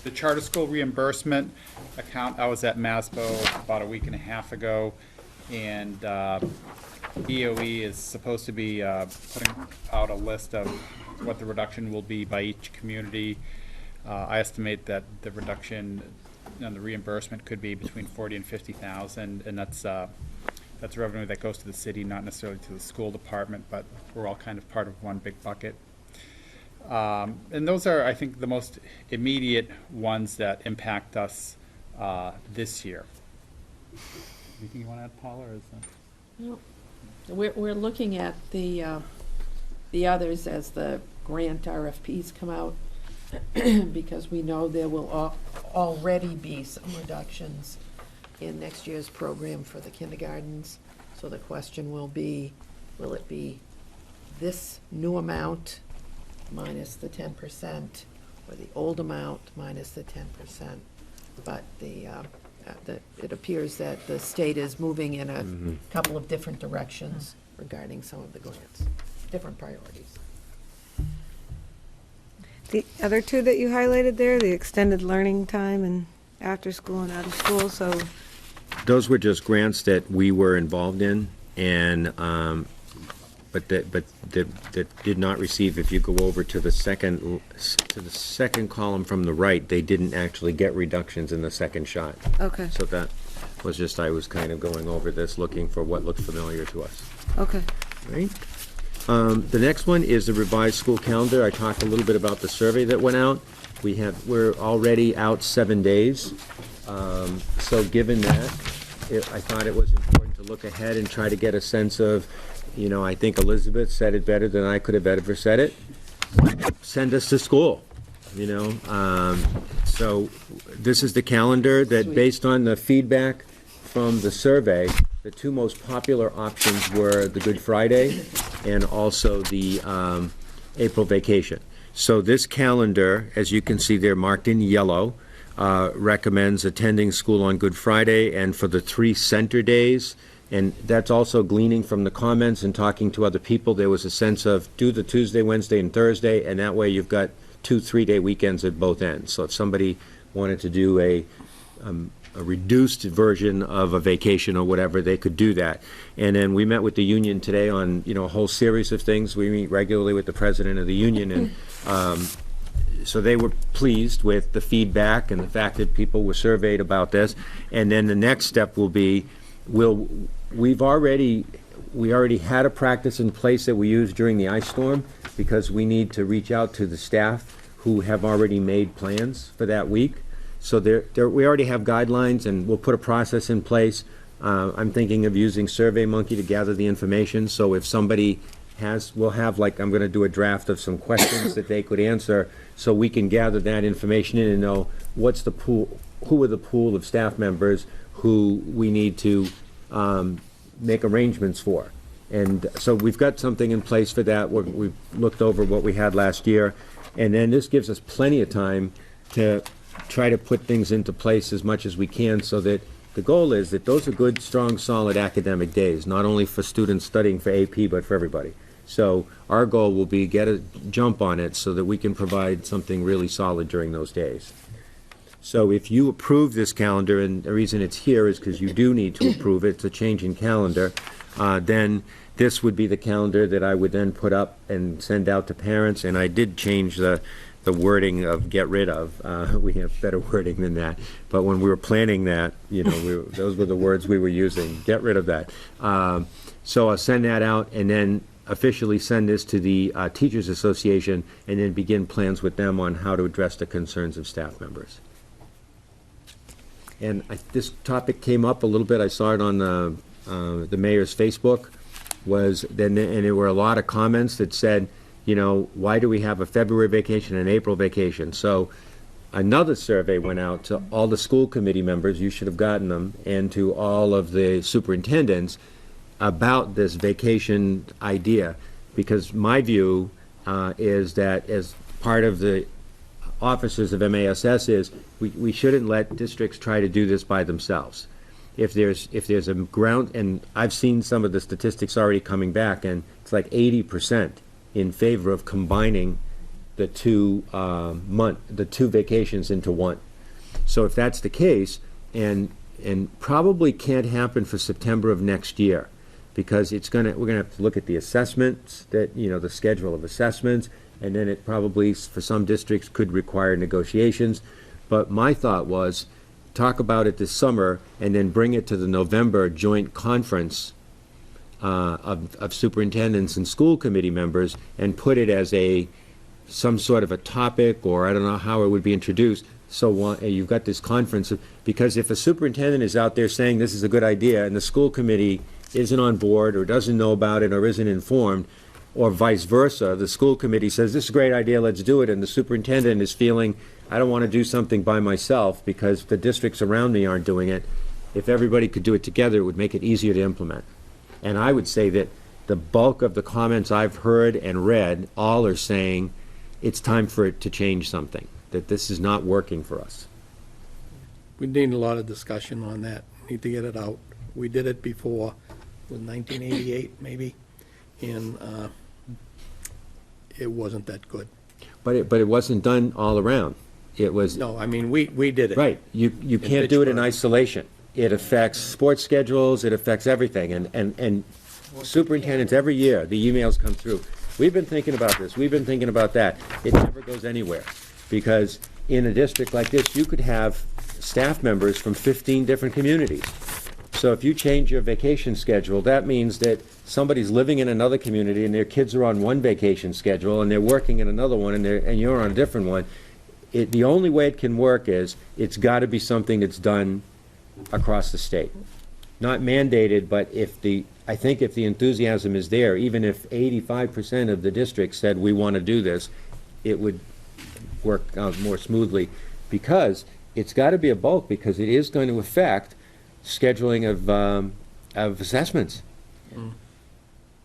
The charter school reimbursement account, I was at MASBO about a week and a half ago, and EOE is supposed to be putting out a list of what the reduction will be by each community. I estimate that the reduction and the reimbursement could be between 40 and 50,000, and that's revenue that goes to the city, not necessarily to the school department, but we're all kind of part of one big bucket. And those are, I think, the most immediate ones that impact us this year. Anything you want to add, Paula, or is that? No. We're looking at the others as the grant RFPs come out, because we know there will already be some reductions in next year's program for the kindergartens. So the question will be, will it be this new amount minus the 10%, or the old amount minus the 10%? But it appears that the state is moving in a couple of different directions regarding some of the grants, different priorities. The other two that you highlighted there, the extended learning time and after school and out of school, so. Those were just grants that we were involved in, and but that did not receive. If you go over to the second column from the right, they didn't actually get reductions in the second shot. Okay. So that was just, I was kind of going over this, looking for what looked familiar to us. Okay. Right. The next one is the revised school calendar. I talked a little bit about the survey that went out. We're already out 7 days. So given that, I thought it was important to look ahead and try to get a sense of, I think Elizabeth said it better than I could have ever said it. Send us to school, So this is the calendar that, based on the feedback from the survey, the two most popular options were the Good Friday and also the April vacation. So this calendar, as you can see there marked in yellow, recommends attending school on Good Friday and for the 3 center days. And that's also gleaning from the comments and talking to other people. There was a sense of do the Tuesday, Wednesday, and Thursday, and that way you've got 2 3-day weekends at both ends. So if somebody wanted to do a reduced version of a vacation or whatever, they could do that. And then we met with the union today on a whole series of things. We meet regularly with the president of the union, and so they were pleased with the feedback and the fact that people were surveyed about this. And then the next step will be, we already had a practice in place that we used during the ice storm, because we need to reach out to the staff who have already made plans for that week. So we already have guidelines, and we'll put a process in place. I'm thinking of using SurveyMonkey to gather the information. So if somebody we'll have, like, I'm going to do a draft of some questions that they could answer, so we can gather that information in and know what's the pool, who are the pool of staff members who we need to make arrangements for. And so we've got something in place for that. We've looked over what we had last year, and then this gives us plenty of time to try to put things into place as much as we can, so that the goal is that those are good, strong, solid academic days, not only for students studying for AP, but for everybody. So our goal will be get a jump on it so that we can provide something really solid during those days. So if you approve this calendar, and the reason it's here is because you do need to approve it, it's a change in calendar, then this would be the calendar that I would then put up and send out to parents. And I did change the wording of get rid of. We have better wording than that. But when we were planning that, those were the words we were using, get rid of that. So I'll send that out, and then officially send this to the Teachers Association, and then begin plans with them on how to address the concerns of staff members. And this topic came up a little bit. I saw it on the mayor's Facebook. And there were a lot of comments that said, why do we have a February vacation and an April vacation? So another survey went out to all the school committee members, you should have gotten them, and to all of the superintendents about this vacation idea. Because my view is that, as part of the officers of MASS, is we shouldn't let districts try to do this by themselves. If there's a ground, and I've seen some of the statistics already coming back, and it's like 80% in favor of combining the two vacations into one. So if that's the case, and probably can't happen for September of next year, because we're gonna have to look at the assessments, the schedule of assessments, and then it probably, for some districts, could require negotiations. But my thought was, talk about it this summer, and then bring it to the November joint conference of superintendents and school committee members, and put it as some sort of a topic, or I don't know how it would be introduced. So you've got this conference, because if a superintendent is out there saying this is a good idea, and the school committee isn't on board, or doesn't know about it, or isn't informed, or vice versa, the school committee says, this is a great idea, let's do it, and the superintendent is feeling, I don't want to do something by myself because the districts around me aren't doing it. If everybody could do it together, it would make it easier to implement. And I would say that the bulk of the comments I've heard and read all are saying it's time for it to change something, that this is not working for us. We need a lot of discussion on that. Need to get it out. We did it before, with 1988 maybe, and it wasn't that good. But it wasn't done all around. It was. No, I mean, we did it. Right. You can't do it in isolation. It affects sports schedules, it affects everything, and superintendents, every year, the emails come through. We've been thinking about this, we've been thinking about that. It never goes anywhere, because in a district like this, you could have staff members from 15 different communities. So if you change your vacation schedule, that means that somebody's living in another community and their kids are on one vacation schedule and they're working in another one, and you're on a different one. The only way it can work is it's got to be something that's done across the state. Not mandated, but I think if the enthusiasm is there, even if 85% of the district said we want to do this, it would work out more smoothly, because it's got to be a bulk, because it is going to affect scheduling of assessments.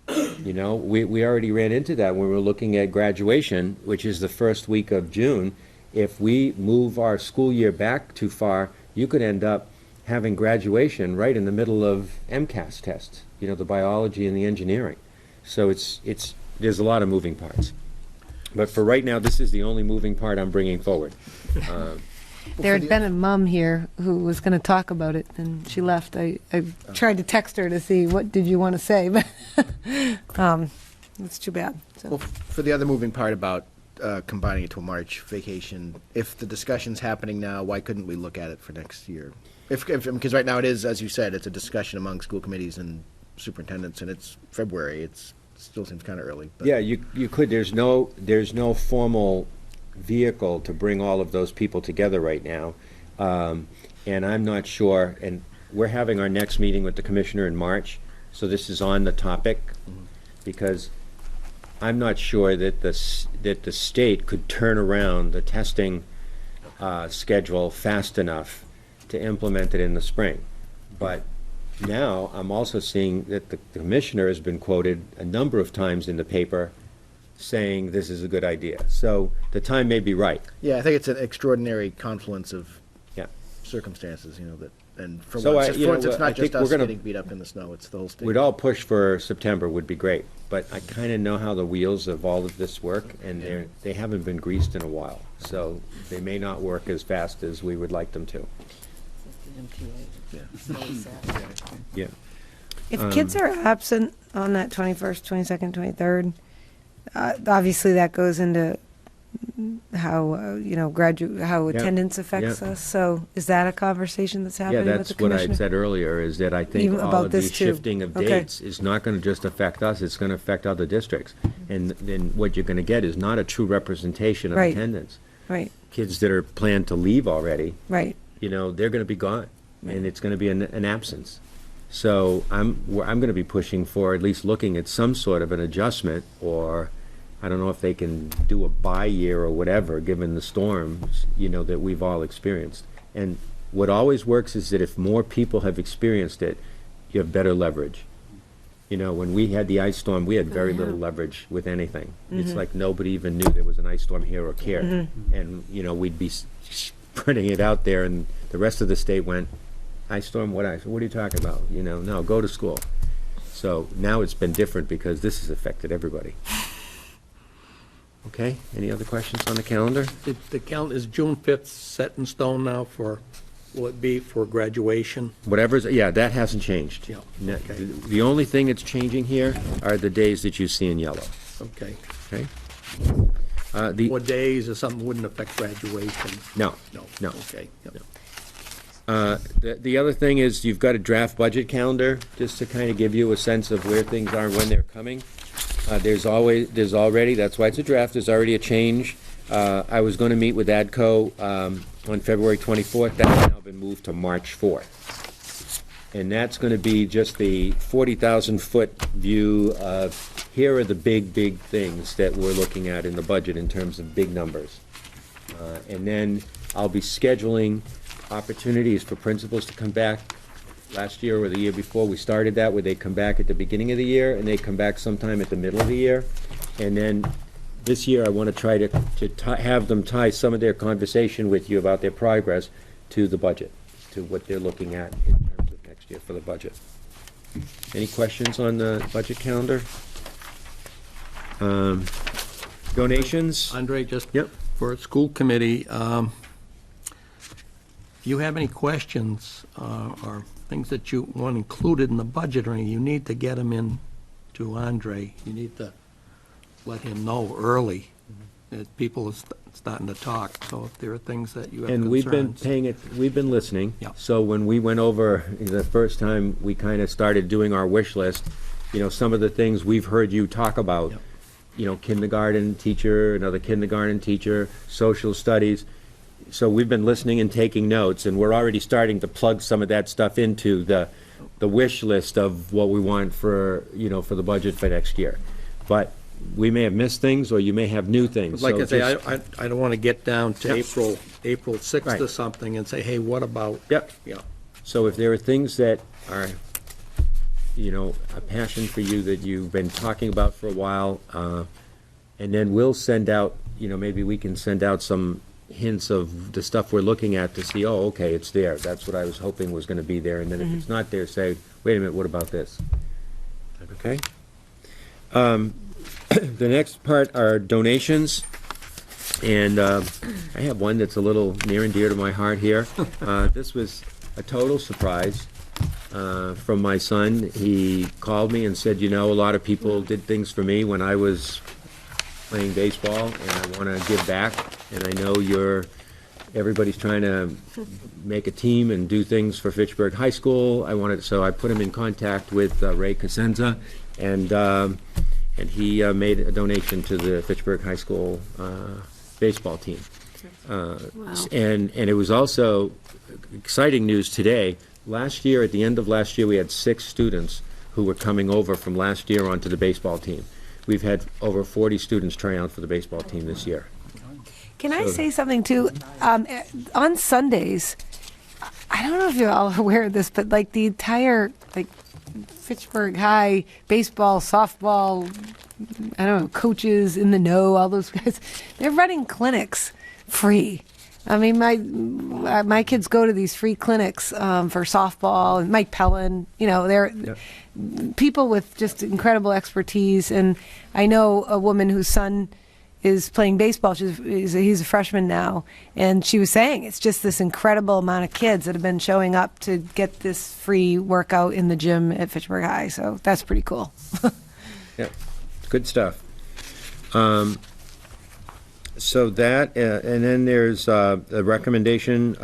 You know, we already ran into that when we were looking at graduation, which is the first week of June. If we move our school year back too far, you could end up having graduation right in the middle of MCAS tests, the biology and the engineering. So there's a lot of moving parts. But for right now, this is the only moving part I'm bringing forward. There had been a mom here who was going to talk about it, and she left. I tried to text her to see what did you want to say, but it's too bad. So. Well, for the other moving part about combining it to a March vacation, if the discussion's happening now, why couldn't we look at it for next year? Because right now it is, as you said, it's a discussion among school committees and superintendents, and it's February. It still seems kind of early. But. Yeah, you could. There's no formal vehicle to bring all of those people together right now, and I'm not sure. And we're having our next meeting with the commissioner in March, so this is on the topic, because I'm not sure that the state could turn around the testing schedule fast enough to implement it in the spring. But now I'm also seeing that the commissioner has been quoted a number of times in the paper saying this is a good idea. So the time may be right. Yeah, I think it's an extraordinary confluence of circumstances, and for So once, it's not just us getting beat up in the snow, it's the whole state. We'd all push for September would be great, but I kind of know how the wheels of all of this work, and they haven't been greased in a while, so they may not work as fast as we would like them to. Yeah. If kids are absent on that 21st, 22nd, 23rd, obviously that goes into how attendance affects us. So is that a conversation that's happening with the commissioner? Yeah, that's what I said earlier, is that I think Even all about of this these too. shifting of dates is not going to just affect us, it's going to affect other districts. And then what you're going to get is not a true representation of Right. attendance. Right. Kids that are planned to leave already, Right. they're going to be gone, and it's going to be an absence. So I'm going to be pushing for at least looking at some sort of an adjustment, or I don't know if they can do a bye year or whatever, given the storms, that we've all experienced. And what always works is that if more people have experienced it, you have better leverage. When we had the ice storm, we had very little leverage with anything. It's like nobody even knew there was an ice storm here or cared. And, we'd be spreading it out there, and the rest of the state went, ice storm, what ice? What are you talking about? No, go to school. So now it's been different because this has affected everybody. Okay, any other questions on the calendar? The calendar, is June 5th set in stone now for, will it be for graduation? Whatever's, yeah, that hasn't changed. Yeah, No, okay. The only thing that's changing here are the days that you see in yellow, Okay. okay? 4 days or something wouldn't affect graduation? No, No. no. Okay. Yep. The other thing is, you've got a draft budget calendar, just to kind of give you a sense of where things are and when they're coming. There's already, that's why it's a draft, there's already a change. I was going to meet with ADCO on February 24th, that's now been moved to March 4th. And that's going to be just the 40,000-foot view of, here are the big things that we're looking at in the budget in terms of big numbers. And then I'll be scheduling opportunities for principals to come back. Last year or the year before, we started that, where they come back at the beginning of the year, and they come back sometime at the middle of the year. And then this year, I want to try to have them tie some of their conversation with you about their progress to the budget, to what they're looking at in terms of next year for the budget. Any questions on the budget calendar? Donations? Andre, just Yep. for school committee, you have any questions or things that you want included in the budget or anything, you need to get them in to Andre. You need to let him know early that people are starting to talk. So if there are things that you have And concerns. we've been listening. Yeah. So when we went over, the first time we kind of started doing our wish list, some of the things we've heard you talk about, kindergarten teacher, another kindergarten teacher, social studies. So we've been listening and taking notes, and we're already starting to plug some of that stuff into the wish list of what we want for, for the budget for next year. But we may have missed things, or you may have new things. Like So I say, just- I don't want to get down to Yep. April 6th or Right. something and say, hey, what about? Yep. Yeah. So if there are things that are, a passion for you that you've been talking about for a while, and then we'll send out, maybe we can send out some hints of the stuff we're looking at to see, oh, okay, it's there. That's what I was hoping was going to be there. And then if it's not there, say, wait a minute, what about this? Okay? The next part are donations. And I have one that's a little near and dear to my heart here. This was a total surprise from my son. He called me and said, a lot of people did things for me when I was playing baseball, and I want to give back. And I know everybody's trying to make a team and do things for Fitchburg High School. So I put him in contact with Ray Cosenza, and he made a donation to the Fitchburg High School baseball team. And it was also exciting news today. Last year, at the end of last year, we had 6 students who were coming over from last year onto the baseball team. We've had over 40 students try out for the baseball team this year. Can I say something too? On Sundays, I don't know if you're all aware of this, but the entire Fitchburg High baseball, softball, I don't know, coaches in the know, all those guys, they're running clinics free. I mean, my kids go to these free clinics for softball, and Mike Pellin, they're people with just incredible expertise. And I know a woman whose son is playing baseball. He's a freshman now, and she was saying it's just this incredible amount of kids that have been showing up to get this free workout in the gym at Fitchburg High. So that's pretty cool. Yeah, good stuff. So that, and then there's a recommendation.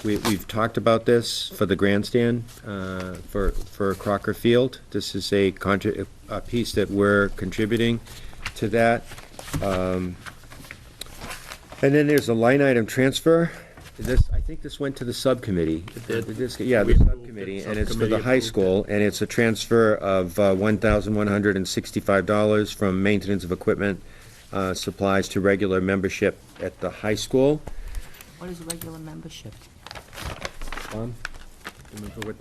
We've talked about this for the grandstand for Crocker Field. This is a piece that we're contributing to that. And then there's a line item transfer. I think this went to the subcommittee. The subcommittee, and it's for the high school, and it's a transfer of $1,165 from maintenance of equipment supplies to regular membership at the high school. What is regular membership?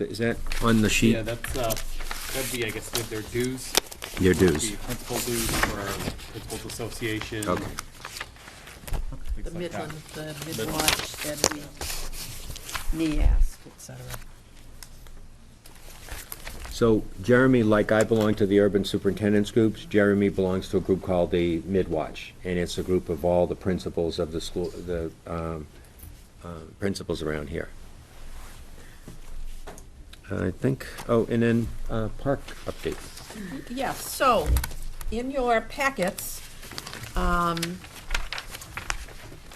Is that on the sheet? Yeah, that'd be, I guess, with their dues. Your dues. Would be principal dues for Principals Association. Okay. The things like that. Midland, the Midwatch, and the NEASC, et cetera. So Jeremy, like I belong to the urban superintendent's groups, Jeremy belongs to a group called the Midwatch, and it's a group of all the principals of the school, the principals around here. I think, oh, and then park update. Yes, so, in your packets,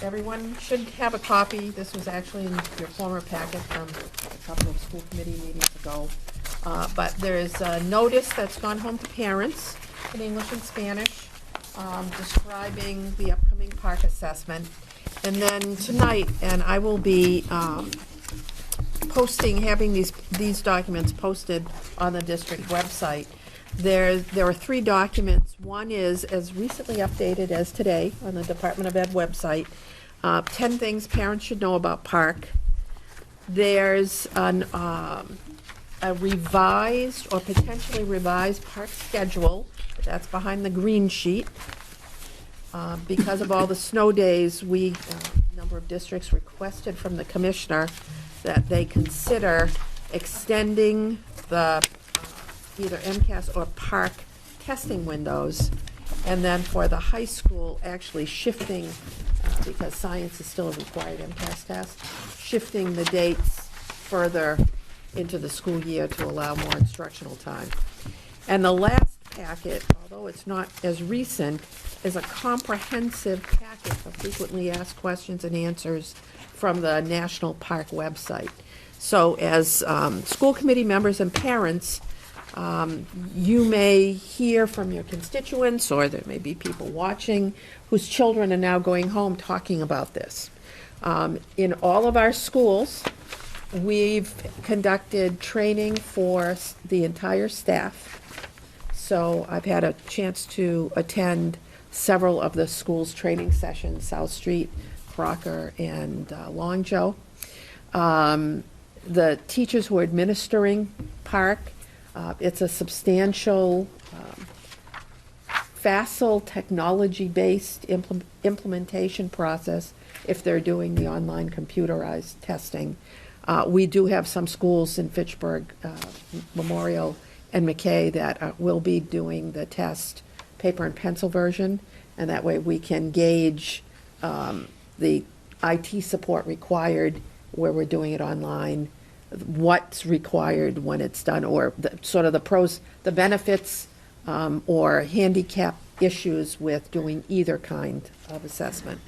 everyone should have a copy. This was actually in your former packet from a couple of school committee meetings ago. But there's a notice that's gone home to parents in English and Spanish, describing the upcoming park assessment. And then tonight, and I will be having these documents posted on the district website. There are 3 documents. One is as recently updated as today on the Department of Ed website, 10 things parents should know about park. There's a revised or potentially revised park schedule. That's behind the green sheet. Because of all the snow days, a number of districts requested from the commissioner that they consider extending the either MCAS or park testing windows, and then for the high school, actually shifting, because science is still a required MCAS test, shifting the dates further into the school year to allow more instructional time. And the last packet, although it's not as recent, is a comprehensive packet of frequently asked questions and answers from the National Park website. So as school committee members and parents, you may hear from your constituents, or there may be people watching whose children are now going home talking about this. In all of our schools, we've conducted training for the entire staff. So I've had a chance to attend several of the school's training sessions, South Street, Crocker, and Longjo. The teachers who are administering park, it's a substantial, facile technology-based implementation process if they're doing the online computerized testing. We do have some schools in Fitchburg, Memorial, and McKay that will be doing the test paper and pencil version, and that way we can gauge the IT support required where we're doing it online, what's required when it's done, or sort of the pros, the benefits, or handicap issues with doing either kind of assessment.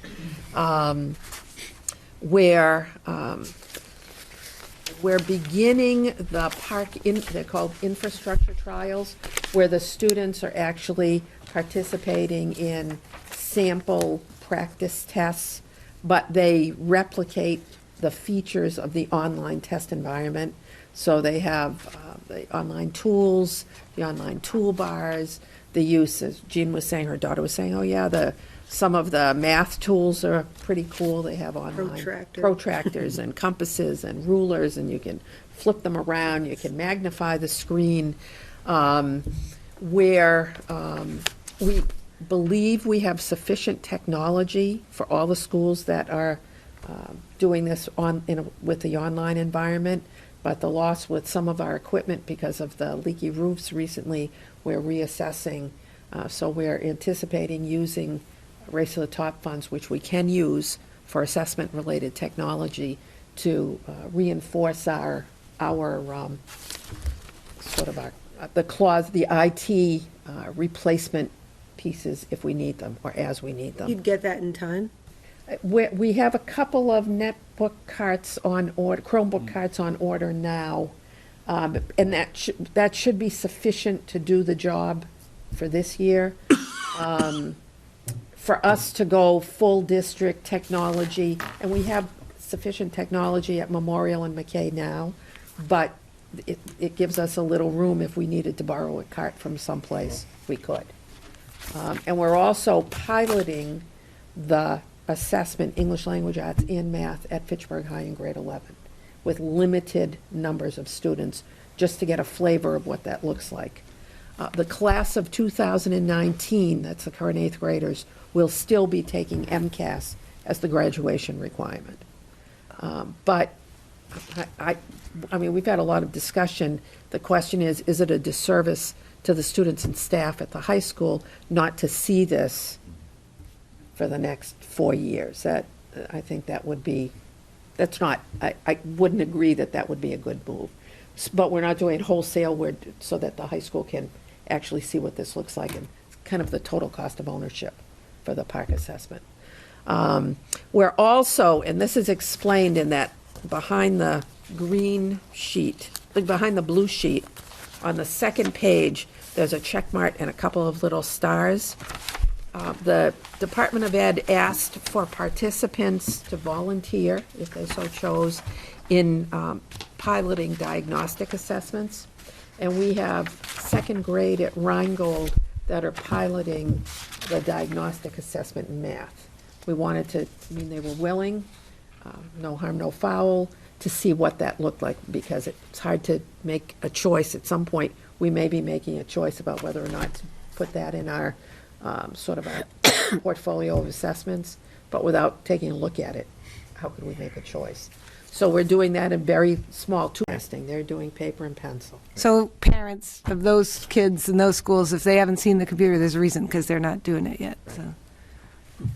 We're beginning the park, they're called infrastructure trials, where the students are actually participating in sample practice tests, but they replicate the features of the online test environment. So they have the online tools, the online toolbars, the use, as Jean was saying, her daughter was saying, oh yeah, some of the math tools are pretty cool. They have online protractors and compasses and rulers, and you can flip them around. You can magnify the screen. We believe we have sufficient technology for all the schools that are doing this with the online environment, but the loss with some of our equipment because of the leaky roofs recently, we're reassessing. So we're anticipating using Race to the Top funds, which we can use for assessment-related technology, to reinforce the IT replacement pieces if we need them, or as we need them. You'd get that in time? We have a couple of netbook carts on order, Chromebook carts on order now, and that should be sufficient to do the job for this year. For us to go full district technology, and we have sufficient technology at Memorial and McKay now, but it gives us a little room if we needed to borrow a cart from someplace, we could. And we're also piloting the assessment, English Language Arts and Math, at Fitchburg High in grade 11, with limited numbers of students, just to get a flavor of what that looks like. The class of 2019, that's the current 8th graders, will still be taking MCAS as the graduation requirement. But I mean, we've had a lot of discussion. The question is it a disservice to the students and staff at the high school not to see this for the next 4 years? I think that would be, I wouldn't agree that would be a good move. But we're not doing it wholesale, so that the high school can actually see what this looks like and kind of the total cost of ownership for the park assessment. We're also, and this is explained in that behind the green sheet, behind the blue sheet, on the second page, there's a check mark and a couple of little stars. The Department of Ed asked for participants to volunteer, if they so chose, in piloting diagnostic assessments. And we have second grade at Rheingold that are piloting the diagnostic assessment in math. We wanted to, they were willing, no harm, no foul, to see what that looked like, because it's hard to make a choice. At some point, we may be making a choice about whether or not to put that in our sort of our portfolio of assessments, but without taking a look at it, how could we make a choice? So we're doing that in very small testing. They're doing paper and pencil. So parents of those kids in those schools, if they haven't seen the computer, there's a reason, because they're not doing it yet. So,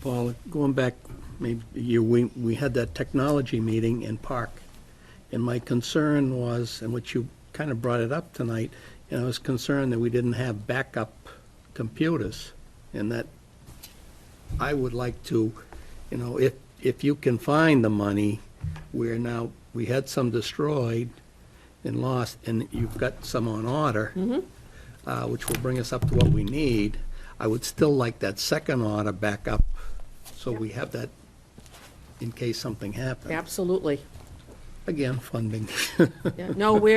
Paul, going back maybe a year, we had that technology meeting in Park, and my concern was, and which you kind of brought it up tonight, I was concerned that we didn't have backup computers, and that I would like to, if you can find the money, we had some destroyed and lost, and you've got some on order, which will bring us up to what we need. I would still like that second order backup, so we have that in case something happens. Absolutely. Again, funding. Yeah, no, we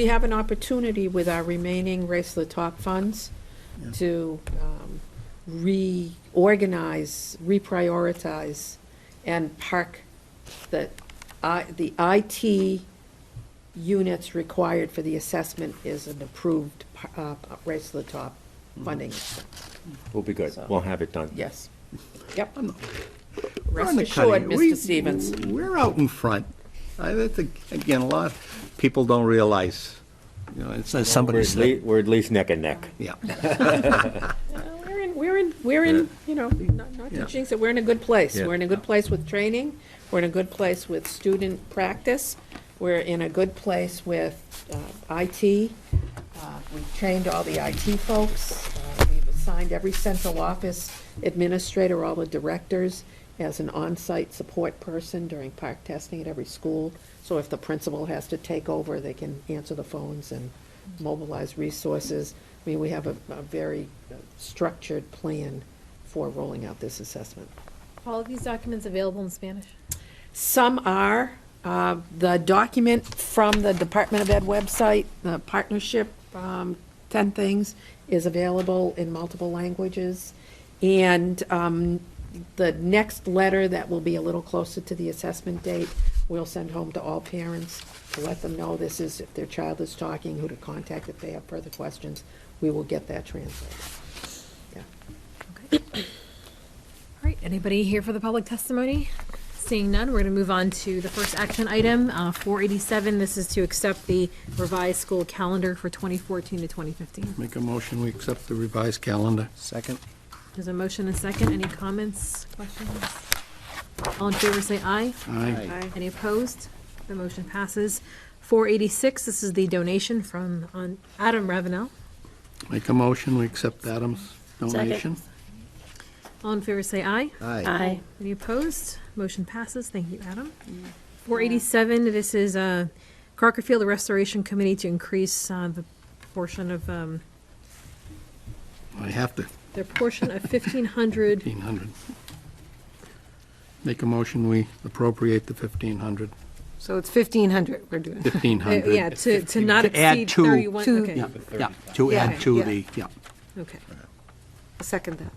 have an opportunity with our remaining Race to the Top funds to reorganize, reprioritize, and park the IT units required for the assessment is an approved Race to the Top funding. We'll be good. So- We'll have it done. Yes. Yep. We're Rest on the assured, cutting- Mr. Stevens. We're out in front. I think, again, a lot of people don't realize, it says somebody said. We're at least neck and neck. Yeah. We're in, not to jinx it, we're in a good place. Yeah. We're in a good place with training. We're in a good place with student practice. We're in a good place with IT. We've trained all the IT folks. We've assigned every central office administrator, all the directors, as an on-site support person during park testing at every school. So if the principal has to take over, they can answer the phones and mobilize resources. We have a very structured plan for rolling out this assessment. All of these documents available in Spanish? Some are. The document from the Department of Ed website, the partnership, 10 Things, is available in multiple languages. And the next letter that will be a little closer to the assessment date, we'll send home to all parents to let them know this is, if their child is talking, who to contact if they have further questions. We will get that translated. Yeah. Okay. All right, anybody here for the public testimony? Seeing none, we're going to move on to the first action item, 487. This is to accept the revised school calendar for 2014 to 2015. Make a motion, we accept the revised calendar. Second? There's a motion and a second. Any comments, questions? All in favor, say aye. Aye. Any opposed? The motion passes. 486, this is the donation from Adam Ravenel. Make a motion, we accept Adam's donation. All in favor, say aye. Aye. Any opposed? Motion passes. Thank you, Adam. 487, this is Crocker Field Restoration Committee to increase the portion of, I have to. their portion of 1,500. 1,500. Make a motion, we appropriate the 1,500. So it's 1,500 we're doing. 1,500. Yeah, to not add exceed to- 31. to- Okay. Yeah, to add to the, Okay. I'll second that.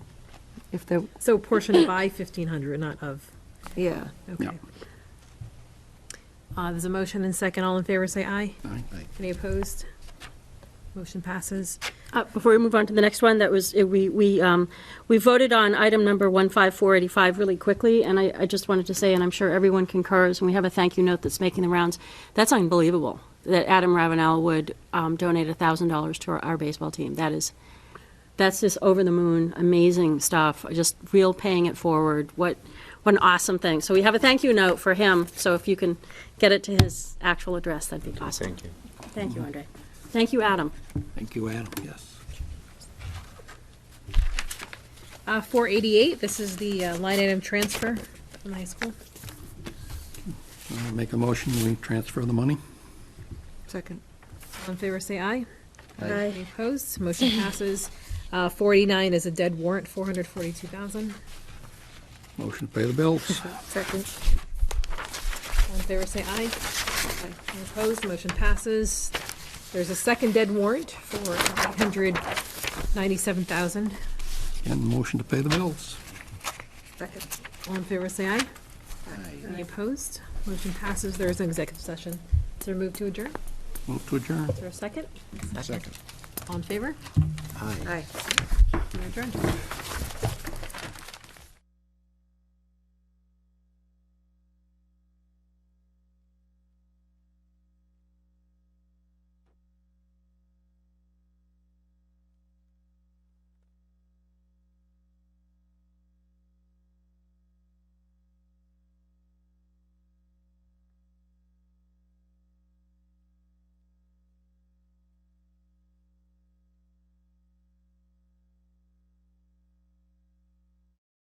If they're, So portion by 1,500, not of. yeah. Okay. Yeah. There's a motion and second. All in favor, say aye. Aye. Any opposed? Motion passes. Before we move on to the next one, that was, we voted on item number 15485 really quickly, and I just wanted to say, and I'm sure everyone concurs, and we have a thank you note that's making the rounds. That's unbelievable, that Adam Ravenel would donate $1,000 to our baseball team. That's just over the moon, amazing stuff, just real paying it forward. What an awesome thing. So we have a thank you note for him, so if you can get it to his actual address, that'd be awesome. Thank you. Thank you, Andre. Thank you, Adam. Thank you, Adam, yes. 488, this is the line item transfer from the high school. Make a motion, we transfer the money. Second. All in favor, say aye. Aye. Any opposed? Motion passes. 489 is a dead warrant, $442,000. Motion to pay the bills. Second. All in favor, say aye. Any opposed? Motion passes. There's a second dead warrant for $897,000. And motion to pay the bills. Second. All in favor, say aye. Any opposed? Motion passes. There is an executive session. Is there a move to adjourn? Move to adjourn. Is there a second? Second. All in favor? Aye. Aye. We're adjourned.